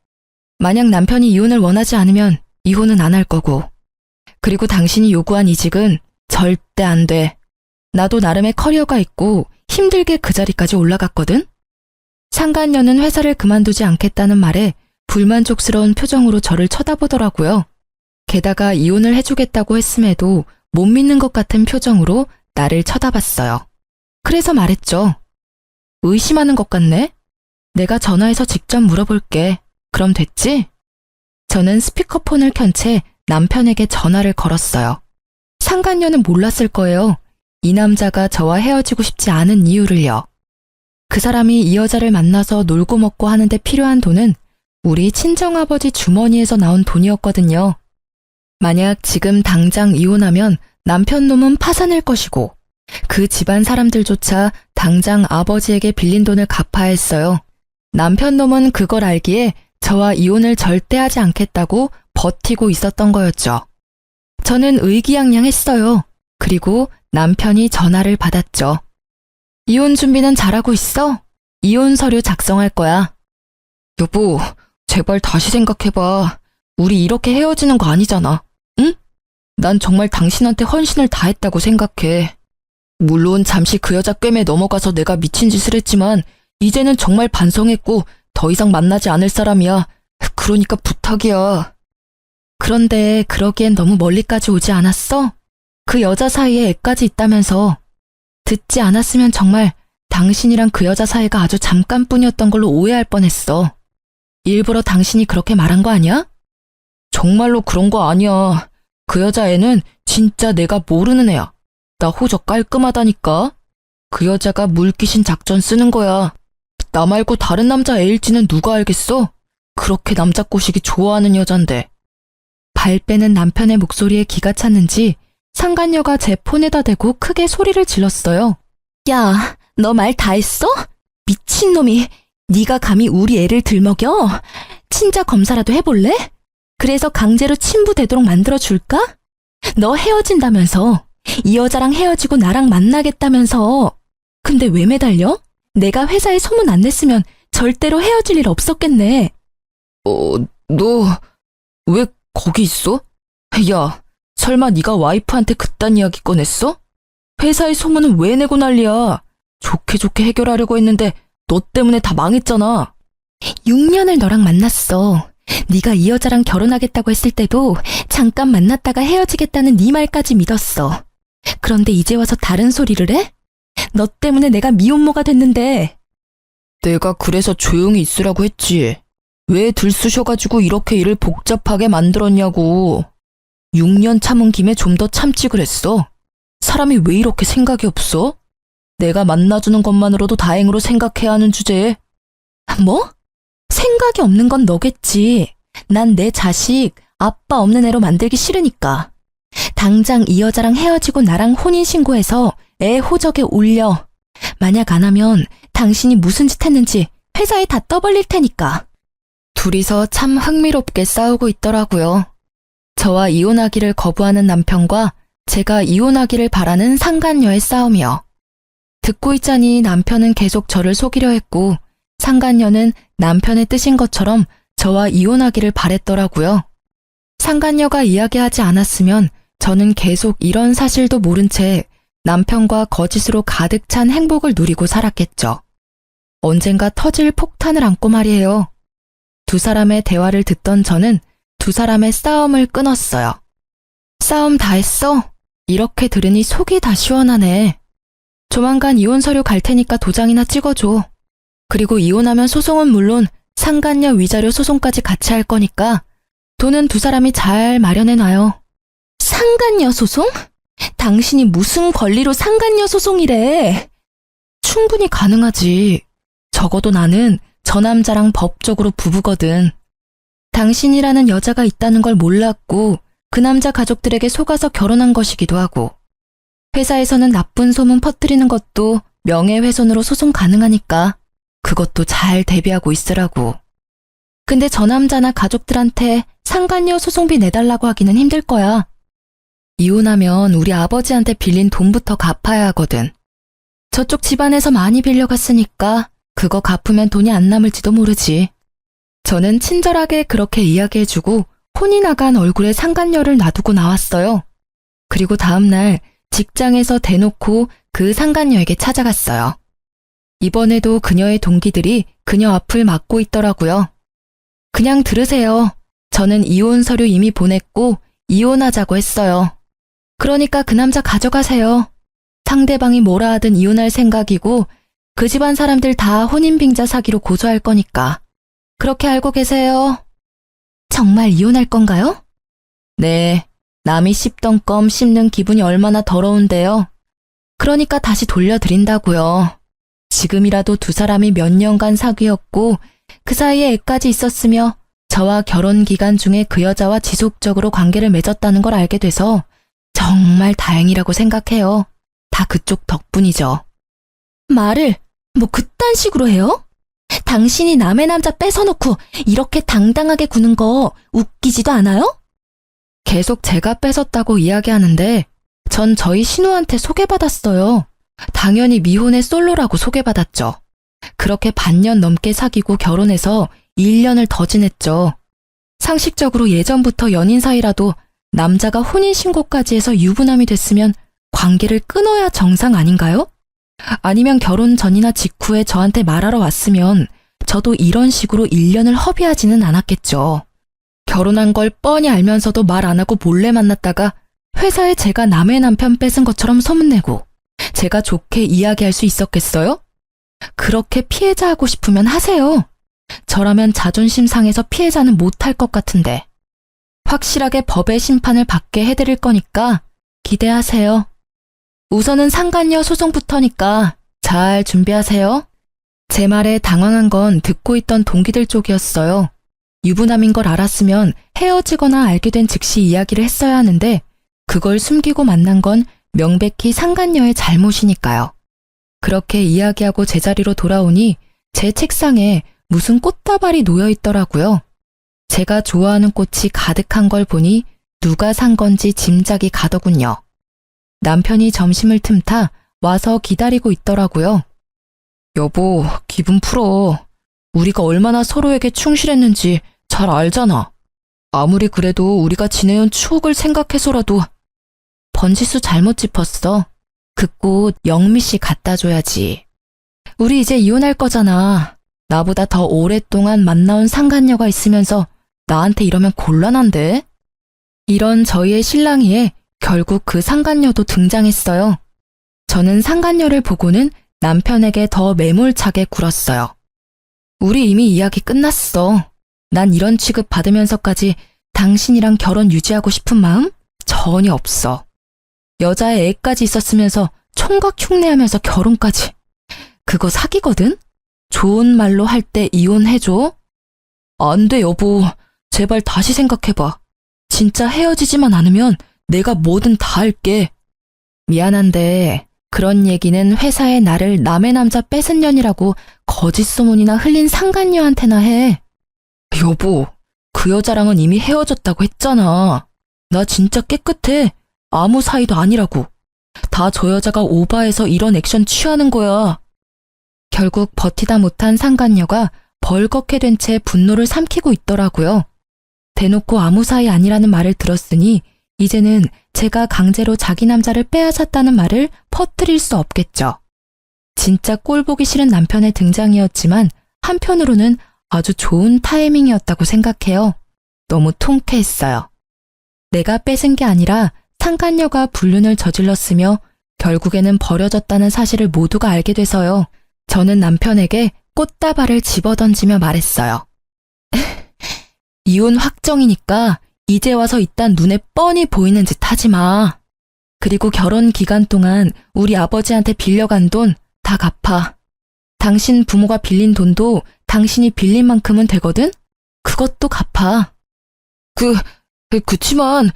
만약 남편이 이혼을 원하지 않으면 이혼은 안 할 거고. 그리고 당신이 요구한 이직은 절대 안 돼. 나도 나름의 커리어가 있고 힘들게 그 자리까지 올라갔거든? 상간녀는 회사를 그만두지 않겠다는 말에 불만족스러운 표정으로 저를 쳐다보더라고요. 게다가 이혼을 해주겠다고 했음에도 못 믿는 것 같은 표정으로 나를 쳐다봤어요. 그래서 말했죠. 의심하는 것 같네? 내가 전화해서 직접 물어볼게. 그럼 됐지? 저는 스피커폰을 켠 채 남편에게 전화를 걸었어요. 상간녀는 몰랐을 거예요. 이 남자가 저와 헤어지고 싶지 않은 이유를요. 그 사람이 이 여자를 만나서 놀고 먹고 하는데 필요한 돈은 우리 친정아버지 주머니에서 나온 돈이었거든요. 만약 지금 당장 이혼하면 남편 놈은 파산할 것이고 그 집안 사람들조차 당장 아버지에게 빌린 돈을 갚아야 했어요. 남편 놈은 그걸 알기에 저와 이혼을 절대 하지 않겠다고 버티고 있었던 거였죠. 저는 의기양양했어요. 그리고 남편이 전화를 받았죠. 이혼 준비는 잘하고 있어? 이혼 서류 작성할 거야. 여보, 제발 다시 생각해봐. 우리 이렇게 헤어지는 거 아니잖아. 응? 난 정말 당신한테 헌신을 다했다고 생각해. 물론 잠시 그 여자 꿰매 넘어가서 내가 미친 짓을 했지만 이제는 정말 반성했고 더 이상 만나지 않을 사람이야. 그러니까 부탁이야. 그런데 그러기엔 너무 멀리까지 오지 않았어? 그 여자 사이에 애까지 있다면서. 듣지 않았으면 정말 당신이랑 그 여자 사이가 아주 잠깐뿐이었던 걸로 오해할 뻔했어. 일부러 당신이 그렇게 말한 거 아니야? 정말로 그런 거 아니야. 그 여자애는 진짜 내가 모르는 애야. 나 호적 깔끔하다니까. 그 여자가 물귀신 작전 쓰는 거야. 나 말고 다른 남자 애일지는 누가 알겠어? 그렇게 남자 꼬시기 좋아하는 여잔데. 발 빼는 남편의 목소리에 기가 찼는지 상간녀가 제 폰에다 대고 크게 소리를 질렀어요. 야, 너 말 다 했어? 미친놈이. 네가 감히 우리 애를 들먹여? 친자 검사라도 해볼래? 그래서 강제로 친부되도록 만들어줄까? 너 헤어진다면서. 이 여자랑 헤어지고 나랑 만나겠다면서. 근데 왜 매달려? 내가 회사에 소문 안 냈으면 절대로 헤어질 일 없었겠네. 너 왜 거기 있어? 야, 설마 네가 와이프한테 그딴 이야기 꺼냈어? 회사에 소문은 왜 내고 난리야? 좋게 좋게 해결하려고 했는데 너 때문에 다 망했잖아. 6년을 너랑 만났어. 네가 이 여자랑 결혼하겠다고 했을 때도 잠깐 만났다가 헤어지겠다는 네 말까지 믿었어. 그런데 이제 와서 다른 소리를 해? 너 때문에 내가 미혼모가 됐는데. 내가 그래서 조용히 있으라고 했지. 왜 들쑤셔가지고 이렇게 일을 복잡하게 만들었냐고. 6년 참은 김에 좀 더 참지 그랬어. 사람이 왜 이렇게 생각이 없어? 내가 만나주는 것만으로도 다행으로 생각해야 하는 주제에. 뭐? 생각이 없는 건 너겠지. 난 내 자식, 아빠 없는 애로 만들기 싫으니까. 당장 이 여자랑 헤어지고 나랑 혼인신고해서 애 호적에 올려. 만약 안 하면 당신이 무슨 짓 했는지 회사에 다 떠벌릴 테니까. 둘이서 참 흥미롭게 싸우고 있더라고요. 저와 이혼하기를 거부하는 남편과 제가 이혼하기를 바라는 상간녀의 싸움이요. 듣고 있자니 남편은 계속 저를 속이려 했고 상간녀는 남편의 뜻인 것처럼 저와 이혼하기를 바랬더라고요. 상간녀가 이야기하지 않았으면 저는 계속 이런 사실도 모른 채 남편과 거짓으로 가득 찬 행복을 누리고 살았겠죠. 언젠가 터질 폭탄을 안고 말이에요. 두 사람의 대화를 듣던 저는 두 사람의 싸움을 끊었어요. 싸움 다 했어? 이렇게 들으니 속이 다 시원하네. 조만간 이혼 서류 갈 테니까 도장이나 찍어줘. 그리고 이혼하면 소송은 물론 상간녀 위자료 소송까지 같이 할 거니까 돈은 두 사람이 잘 마련해놔요. 상간녀 소송? 당신이 무슨 권리로 상간녀 소송이래? 충분히 가능하지. 적어도 나는 저 남자랑 법적으로 부부거든. 당신이라는 여자가 있다는 걸 몰랐고 그 남자 가족들에게 속아서 결혼한 것이기도 하고 회사에서는 나쁜 소문 퍼뜨리는 것도 명예훼손으로 소송 가능하니까 그것도 잘 대비하고 있으라고. 근데 저 남자나 가족들한테 상간녀 소송비 내달라고 하기는 힘들 거야. 이혼하면 우리 아버지한테 빌린 돈부터 갚아야 하거든. 저쪽 집안에서 많이 빌려갔으니까 그거 갚으면 돈이 안 남을지도 모르지. 저는 친절하게 그렇게 이야기해주고 혼이 나간 얼굴에 상간녀를 놔두고 나왔어요. 그리고 다음날 직장에서 대놓고 그 상간녀에게 찾아갔어요. 이번에도 그녀의 동기들이 그녀 앞을 막고 있더라고요. 그냥 들으세요. 저는 이혼 서류 이미 보냈고 이혼하자고 했어요. 그러니까 그 남자 가져가세요. 상대방이 뭐라 하든 이혼할 생각이고 그 집안 사람들 다 혼인빙자 사기로 고소할 거니까. 그렇게 알고 계세요. 정말 이혼할 건가요? 네, 남이 씹던 껌 씹는 기분이 얼마나 더러운데요. 그러니까 다시 돌려드린다고요. 지금이라도 두 사람이 몇 년간 사귀었고 그 사이에 애까지 있었으며 저와 결혼 기간 중에 그 여자와 지속적으로 관계를 맺었다는 걸 알게 돼서 정말 다행이라고 생각해요. 다 그쪽 덕분이죠. 말을 뭐 그딴 식으로 해요? 당신이 남의 남자 뺏어놓고 이렇게 당당하게 구는 거 웃기지도 않아요? 계속 제가 뺏었다고 이야기하는데 전 저희 신우한테 소개받았어요. 당연히 미혼의 솔로라고 소개받았죠. 그렇게 반년 넘게 사귀고 결혼해서 1년을 더 지냈죠. 상식적으로 예전부터 연인 사이라도 남자가 혼인신고까지 해서 유부남이 됐으면 관계를 끊어야 정상 아닌가요? 아니면 결혼 전이나 직후에 저한테 말하러 왔으면 저도 이런 식으로 1년을 허비하지는 않았겠죠. 결혼한 걸 뻔히 알면서도 말 안 하고 몰래 만났다가 회사에 제가 남의 남편 뺏은 것처럼 소문내고 제가 좋게 이야기할 수 있었겠어요? 그렇게 피해자하고 싶으면 하세요. 저라면 자존심 상해서 피해자는 못할 것 같은데. 확실하게 법의 심판을 받게 해드릴 거니까 기대하세요. 우선은 상간녀 소송부터니까 잘 준비하세요. 제 말에 당황한 건 듣고 있던 동기들 쪽이었어요. 유부남인 걸 알았으면 헤어지거나 알게 된 즉시 이야기를 했어야 하는데 그걸 숨기고 만난 건 명백히 상간녀의 잘못이니까요. 그렇게 이야기하고 제자리로 돌아오니 제 책상에 무슨 꽃다발이 놓여 있더라고요. 제가 좋아하는 꽃이 가득한 걸 보니 누가 산 건지 짐작이 가더군요. 남편이 점심을 틈타 와서 기다리고 있더라고요. 여보, 기분 풀어. 우리가 얼마나 서로에게 충실했는지 잘 알잖아. 아무리 그래도 우리가 지내온 추억을 생각해서라도. 번지수 잘못 짚었어. 그 꽃 영미 씨 갖다 줘야지. 우리 이제 이혼할 거잖아. 나보다 더 오랫동안 만나온 상간녀가 있으면서 나한테 이러면 곤란한데? 이런 저희의 실랑이에 결국 그 상간녀도 등장했어요. 저는 상간녀를 보고는 남편에게 더 매몰차게 굴었어요. 우리 이미 이야기 끝났어. 난 이런 취급 받으면서까지 당신이랑 결혼 유지하고 싶은 마음 전혀 없어. 여자의 애까지 있었으면서 총각 흉내하면서 결혼까지. 그거 사기거든? 좋은 말로 할 때 이혼해줘? 안 돼, 여보. 제발 다시 생각해봐. 진짜 헤어지지만 않으면 내가 뭐든 다 할게. 미안한데 그런 얘기는 회사에 나를 남의 남자 뺏은 년이라고 거짓 소문이나 흘린 상간녀한테나 해. 여보, 그 여자랑은 이미 헤어졌다고 했잖아. 나 진짜 깨끗해. 아무 사이도 아니라고. 다 저 여자가 오바해서 이런 액션 취하는 거야. 결국 버티다 못한 상간녀가 벌겋게 된 채 분노를 삼키고 있더라고요. 대놓고 아무 사이 아니라는 말을 들었으니 이제는 제가 강제로 자기 남자를 빼앗았다는 말을 퍼뜨릴 수 없겠죠. 진짜 꼴보기 싫은 남편의 등장이었지만 한편으로는 아주 좋은 타이밍이었다고 생각해요. 너무 통쾌했어요. 내가 뺏은 게 아니라 상간녀가 불륜을 저질렀으며 결국에는 버려졌다는 사실을 모두가 알게 돼서요. 저는 남편에게 꽃다발을 집어던지며 말했어요. 이혼 확정이니까 이제 와서 이딴 눈에 뻔히 보이는 짓 하지 마. 그리고 결혼 기간 동안 우리 아버지한테 빌려간 돈 다 갚아. 당신 부모가 빌린 돈도 당신이 빌린 만큼은 되거든? 그것도 갚아. 그치만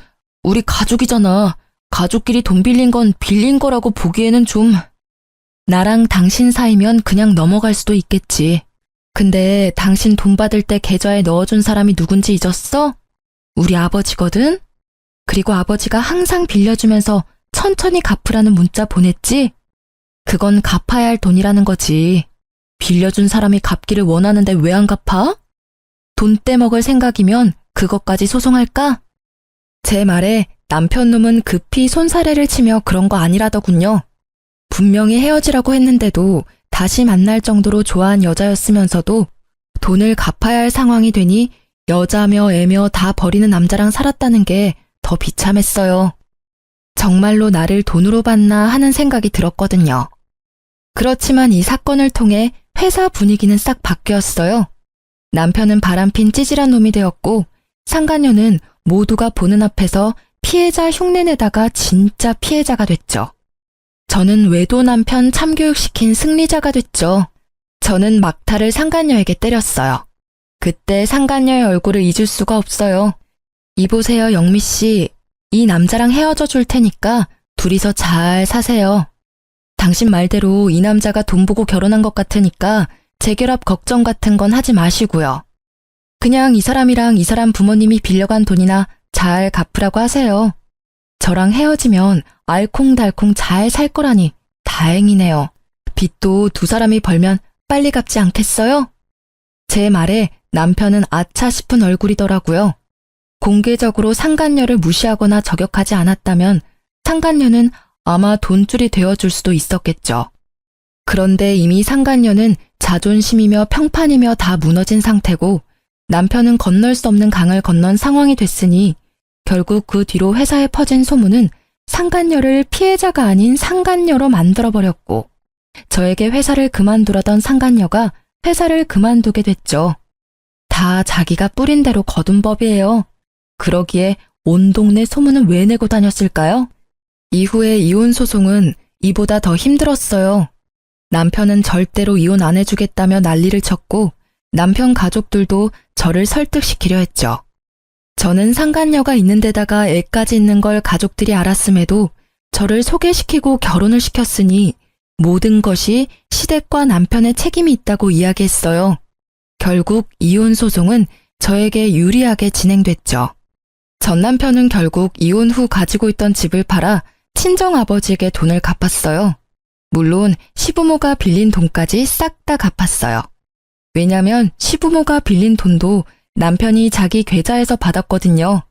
우리 가족이잖아. 가족끼리 돈 빌린 건 빌린 거라고 보기에는 좀. 나랑 당신 사이면 그냥 넘어갈 수도 있겠지. 근데 당신 돈 받을 때 계좌에 넣어준 사람이 누군지 잊었어? 우리 아버지거든? 그리고 아버지가 항상 빌려주면서 천천히 갚으라는 문자 보냈지? 그건 갚아야 할 돈이라는 거지. 빌려준 사람이 갚기를 원하는데 왜 안 갚아? 돈 떼먹을 생각이면 그것까지 소송할까? 제 말에 남편 놈은 급히 손사래를 치며 그런 거 아니라더군요. 분명히 헤어지라고 했는데도 다시 만날 정도로 좋아한 여자였으면서도 돈을 갚아야 할 상황이 되니 여자며 애며 다 버리는 남자랑 살았다는 게 더 비참했어요. 정말로 나를 돈으로 봤나 하는 생각이 들었거든요. 그렇지만 이 사건을 통해 회사 분위기는 싹 바뀌었어요. 남편은 바람핀 찌질한 놈이 되었고 상간녀는 모두가 보는 앞에서 피해자 흉내내다가 진짜 피해자가 됐죠. 저는 외도 남편 참교육시킨 승리자가 됐죠. 저는 막타를 상간녀에게 때렸어요. 그때 상간녀의 얼굴을 잊을 수가 없어요. 이보세요, 영미 씨. 이 남자랑 헤어져 줄 테니까 둘이서 잘 사세요. 당신 말대로 이 남자가 돈 보고 결혼한 것 같으니까 재결합 걱정 같은 건 하지 마시고요. 그냥 이 사람이랑 이 사람 부모님이 빌려간 돈이나 잘 갚으라고 하세요. 저랑 헤어지면 알콩달콩 잘 살 거라니 다행이네요. 빚도 두 사람이 벌면 빨리 갚지 않겠어요? 제 말에 남편은 아차 싶은 얼굴이더라고요. 공개적으로 상간녀를 무시하거나 저격하지 않았다면 상간녀는 아마 돈줄이 되어줄 수도 있었겠죠. 그런데 이미 상간녀는 자존심이며 평판이며 다 무너진 상태고 남편은 건널 수 없는 강을 건넌 상황이 됐으니 결국 그 뒤로 회사에 퍼진 소문은 상간녀를 피해자가 아닌 상간녀로 만들어버렸고 저에게 회사를 그만두라던 상간녀가 회사를 그만두게 됐죠. 다 자기가 뿌린 대로 거둔 법이에요. 그러기에 온 동네 소문은 왜 내고 다녔을까요? 이후에 이혼 소송은 이보다 더 힘들었어요. 남편은 절대로 이혼 안 해주겠다며 난리를 쳤고 남편 가족들도 저를 설득시키려 했죠. 저는 상간녀가 있는 데다가 애까지 있는 걸 가족들이 알았음에도 저를 소개시키고 결혼을 시켰으니 모든 것이 시댁과 남편의 책임이 있다고 이야기했어요. 결국 이혼 소송은 저에게 유리하게 진행됐죠. 전 남편은 결국 이혼 후 가지고 있던 집을 팔아 친정아버지에게 돈을 갚았어요. 물론 시부모가 빌린 돈까지 싹 다 갚았어요. 왜냐면 시부모가 빌린 돈도 남편이 자기 계좌에서 받았거든요.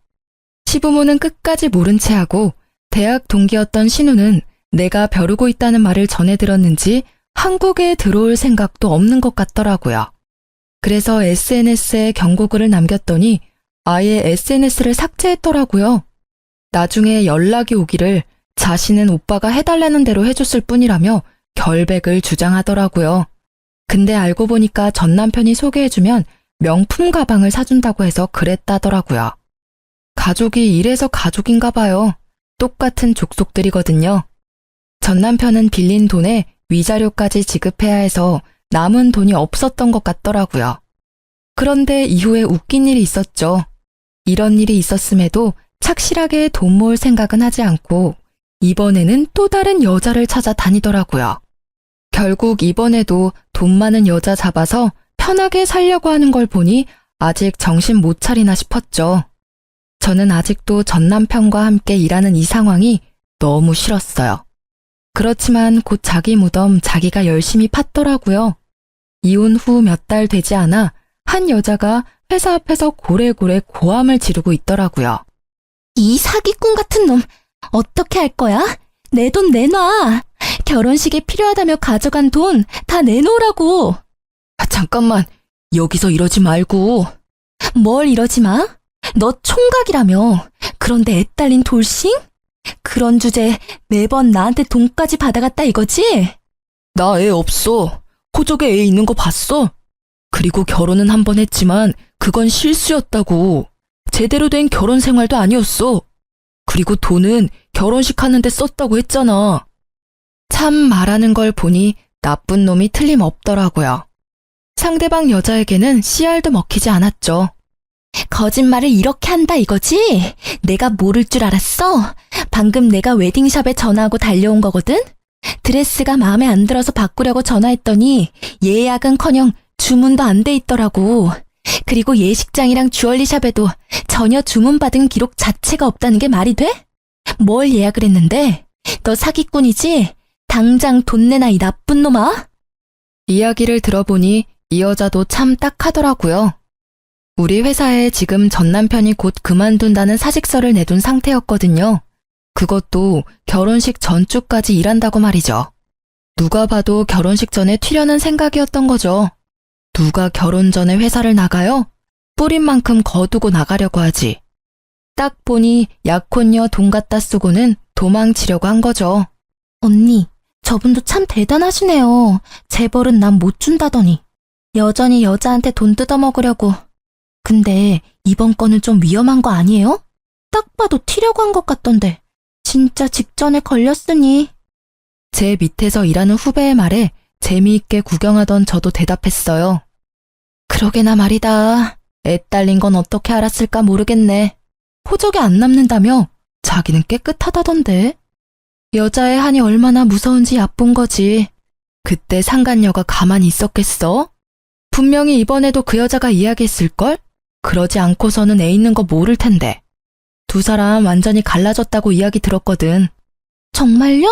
시부모는 끝까지 모른 채 하고 대학 동기였던 신우는 내가 벼르고 있다는 말을 전해 들었는지 한국에 들어올 생각도 없는 것 같더라고요. 그래서 SNS에 경고글을 남겼더니 아예 SNS를 삭제했더라고요. 나중에 연락이 오기를 자신은 오빠가 해달라는 대로 해줬을 뿐이라며 결백을 주장하더라고요. 근데 알고 보니까 전 남편이 소개해주면 명품 가방을 사준다고 해서 그랬다더라고요. 가족이 이래서 가족인가 봐요. 똑같은 족속들이거든요. 전 남편은 빌린 돈에 위자료까지 지급해야 해서 남은 돈이 없었던 것 같더라고요. 그런데 이후에 웃긴 일이 있었죠. 이런 일이 있었음에도 착실하게 돈 모을 생각은 하지 않고 이번에는 또 다른 여자를 찾아 다니더라고요. 결국 이번에도 돈 많은 여자 잡아서 편하게 살려고 하는 걸 보니 아직 정신 못 차리나 싶었죠. 저는 아직도 전 남편과 함께 일하는 이 상황이 너무 싫었어요. 그렇지만 곧 자기 무덤 자기가 열심히 팠더라고요. 이혼 후 몇 달 되지 않아 한 여자가 회사 앞에서 고래고래 고함을 지르고 있더라고요. 이 사기꾼 같은 놈, 어떻게 할 거야? 내 돈 내놔. 결혼식에 필요하다며 가져간 돈 다 내놓으라고. 잠깐만, 여기서 이러지 말고. 뭘 이러지 마? 너 총각이라며. 그런데 애 딸린 돌싱? 그런 주제에 매번 나한테 돈까지 받아갔다 이거지? 나 애 없어. 호적에 애 있는 거 봤어? 그리고 결혼은 한 번 했지만 그건 실수였다고. 제대로 된 결혼 생활도 아니었어. 그리고 돈은 결혼식 하는데 썼다고 했잖아. 참 말하는 걸 보니 나쁜 놈이 틀림없더라고요. 상대방 여자에게는 씨알도 먹히지 않았죠. 거짓말을 이렇게 한다 이거지? 내가 모를 줄 알았어? 방금 내가 웨딩샵에 전화하고 달려온 거거든? 드레스가 마음에 안 들어서 바꾸려고 전화했더니 예약은커녕 주문도 안 돼 있더라고. 그리고 예식장이랑 주얼리샵에도 전혀 주문받은 기록 자체가 없다는 게 말이 돼? 뭘 예약을 했는데? 너 사기꾼이지? 당장 돈 내놔, 이 나쁜 놈아. 이야기를 들어보니 이 여자도 참 딱하더라고요. 우리 회사에 지금 전 남편이 곧 그만둔다는 사직서를 내둔 상태였거든요. 그것도 결혼식 전주까지 일한다고 말이죠. 누가 봐도 결혼식 전에 튀려는 생각이었던 거죠. 누가 결혼 전에 회사를 나가요? 뿌린 만큼 거두고 나가려고 하지. 딱 보니 약혼녀 돈 갖다 쓰고는 도망치려고 한 거죠. 언니, 저분도 참 대단하시네요. 재벌은 난 못 준다더니. 여전히 여자한테 돈 뜯어먹으려고. 근데 이번 건은 좀 위험한 거 아니에요? 딱 봐도 튀려고 한 것 같던데. 진짜 직전에 걸렸으니. 제 밑에서 일하는 후배의 말에 재미있게 구경하던 저도 대답했어요. 그러게나 말이다. 애 딸린 건 어떻게 알았을까 모르겠네. 호적이 안 남는다며 자기는 깨끗하다던데. 여자의 한이 얼마나 무서운지 얕본 거지. 그때 상간녀가 가만히 있었겠어? 분명히 이번에도 그 여자가 이야기했을걸? 그러지 않고서는 애 있는 거 모를 텐데. 두 사람 완전히 갈라졌다고 이야기 들었거든. 정말요?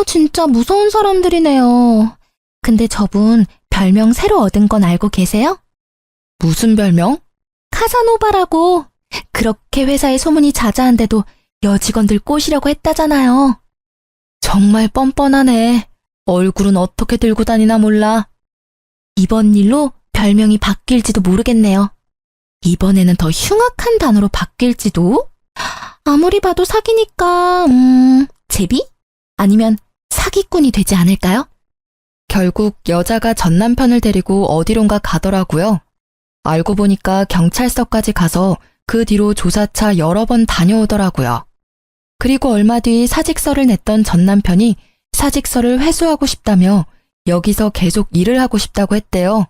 진짜 무서운 사람들이네요. 근데 저분 별명 새로 얻은 건 알고 계세요? 무슨 별명? 카사노바라고. 그렇게 회사에 소문이 자자한데도 여직원들 꼬시려고 했다잖아요. 정말 뻔뻔하네. 얼굴은 어떻게 들고 다니나 몰라. 이번 일로 별명이 바뀔지도 모르겠네요. 이번에는 더 흉악한 단어로 바뀔지도? 아무리 봐도 사기니까, 제비? 아니면 사기꾼이 되지 않을까요? 결국 여자가 전 남편을 데리고 어디론가 가더라고요. 알고 보니까 경찰서까지 가서 그 뒤로 조사차 여러 번 다녀오더라고요. 그리고 얼마 뒤 사직서를 냈던 전 남편이 사직서를 회수하고 싶다며 여기서 계속 일을 하고 싶다고 했대요.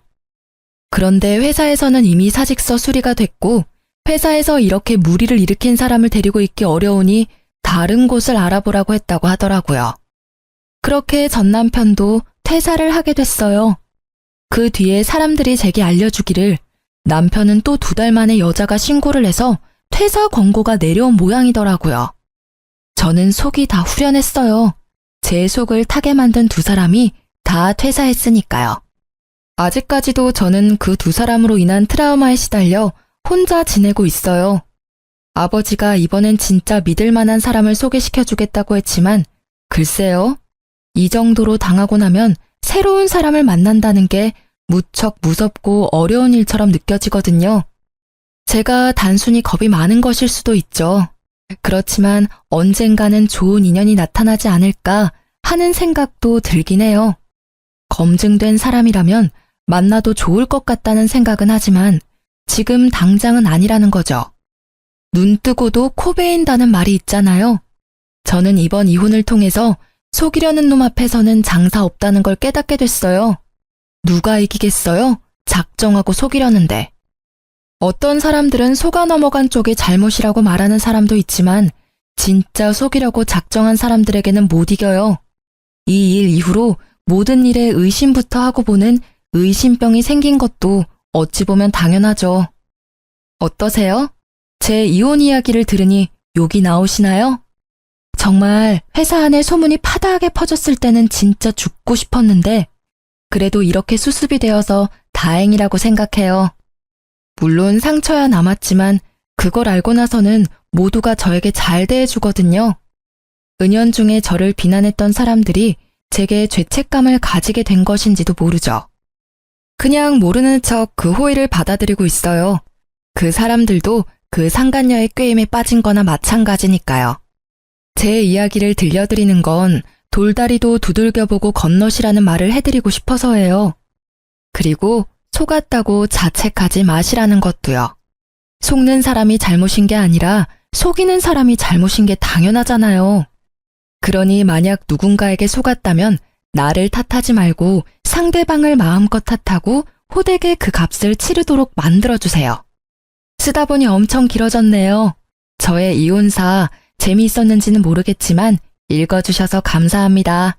그런데 회사에서는 이미 사직서 수리가 됐고 회사에서 이렇게 무리를 일으킨 사람을 데리고 있기 어려우니 다른 곳을 알아보라고 했다고 하더라고요. 그렇게 전 남편도 퇴사를 하게 됐어요. 그 뒤에 사람들이 제게 알려주기를 남편은 또 2달 만에 여자가 신고를 해서 퇴사 권고가 내려온 모양이더라고요. 저는 속이 다 후련했어요. 제 속을 타게 만든 두 사람이 다 퇴사했으니까요. 아직까지도 저는 그 두 사람으로 인한 트라우마에 시달려 혼자 지내고 있어요. 아버지가 이번엔 진짜 믿을 만한 사람을 소개시켜주겠다고 했지만 글쎄요. 이 정도로 당하고 나면 새로운 사람을 만난다는 게 무척 무섭고 어려운 일처럼 느껴지거든요. 제가 단순히 겁이 많은 것일 수도 있죠. 그렇지만 언젠가는 좋은 인연이 나타나지 않을까 하는 생각도 들긴 해요. 검증된 사람이라면 만나도 좋을 것 같다는 생각은 하지만 지금 당장은 아니라는 거죠. 눈 뜨고도 코 베인다는 말이 있잖아요. 저는 이번 이혼을 통해서 속이려는 놈 앞에서는 장사 없다는 걸 깨닫게 됐어요. 누가 이기겠어요? 작정하고 속이려는데. 어떤 사람들은 속아 넘어간 쪽이 잘못이라고 말하는 사람도 있지만 진짜 속이려고 작정한 사람들에게는 못 이겨요. 이 일 이후로 모든 일에 의심부터 하고 보는 의심병이 생긴 것도 어찌 보면 당연하죠. 어떠세요? 제 이혼 이야기를 들으니 욕이 나오시나요? 정말 회사 안에 소문이 파다하게 퍼졌을 때는 진짜 죽고 싶었는데 그래도 이렇게 수습이 되어서 다행이라고 생각해요. 물론 상처야 남았지만 그걸 알고 나서는 모두가 저에게 잘 대해주거든요. 은연중에 저를 비난했던 사람들이 제게 죄책감을 가지게 된 것인지도 모르죠. 그냥 모르는 척 그 호의를 받아들이고 있어요. 그 사람들도 그 상간녀의 꾀임에 빠진 거나 마찬가지니까요. 제 이야기를 들려드리는 건 돌다리도 두들겨보고 건너시라는 말을 해드리고 싶어서예요. 그리고 속았다고 자책하지 마시라는 것도요. 속는 사람이 잘못인 게 아니라 속이는 사람이 잘못인 게 당연하잖아요. 그러니 만약 누군가에게 속았다면 나를 탓하지 말고 상대방을 마음껏 탓하고 호되게 그 값을 치르도록 만들어주세요. 쓰다 보니 엄청 길어졌네요. 저의 이혼사 재미있었는지는 모르겠지만 읽어주셔서 감사합니다.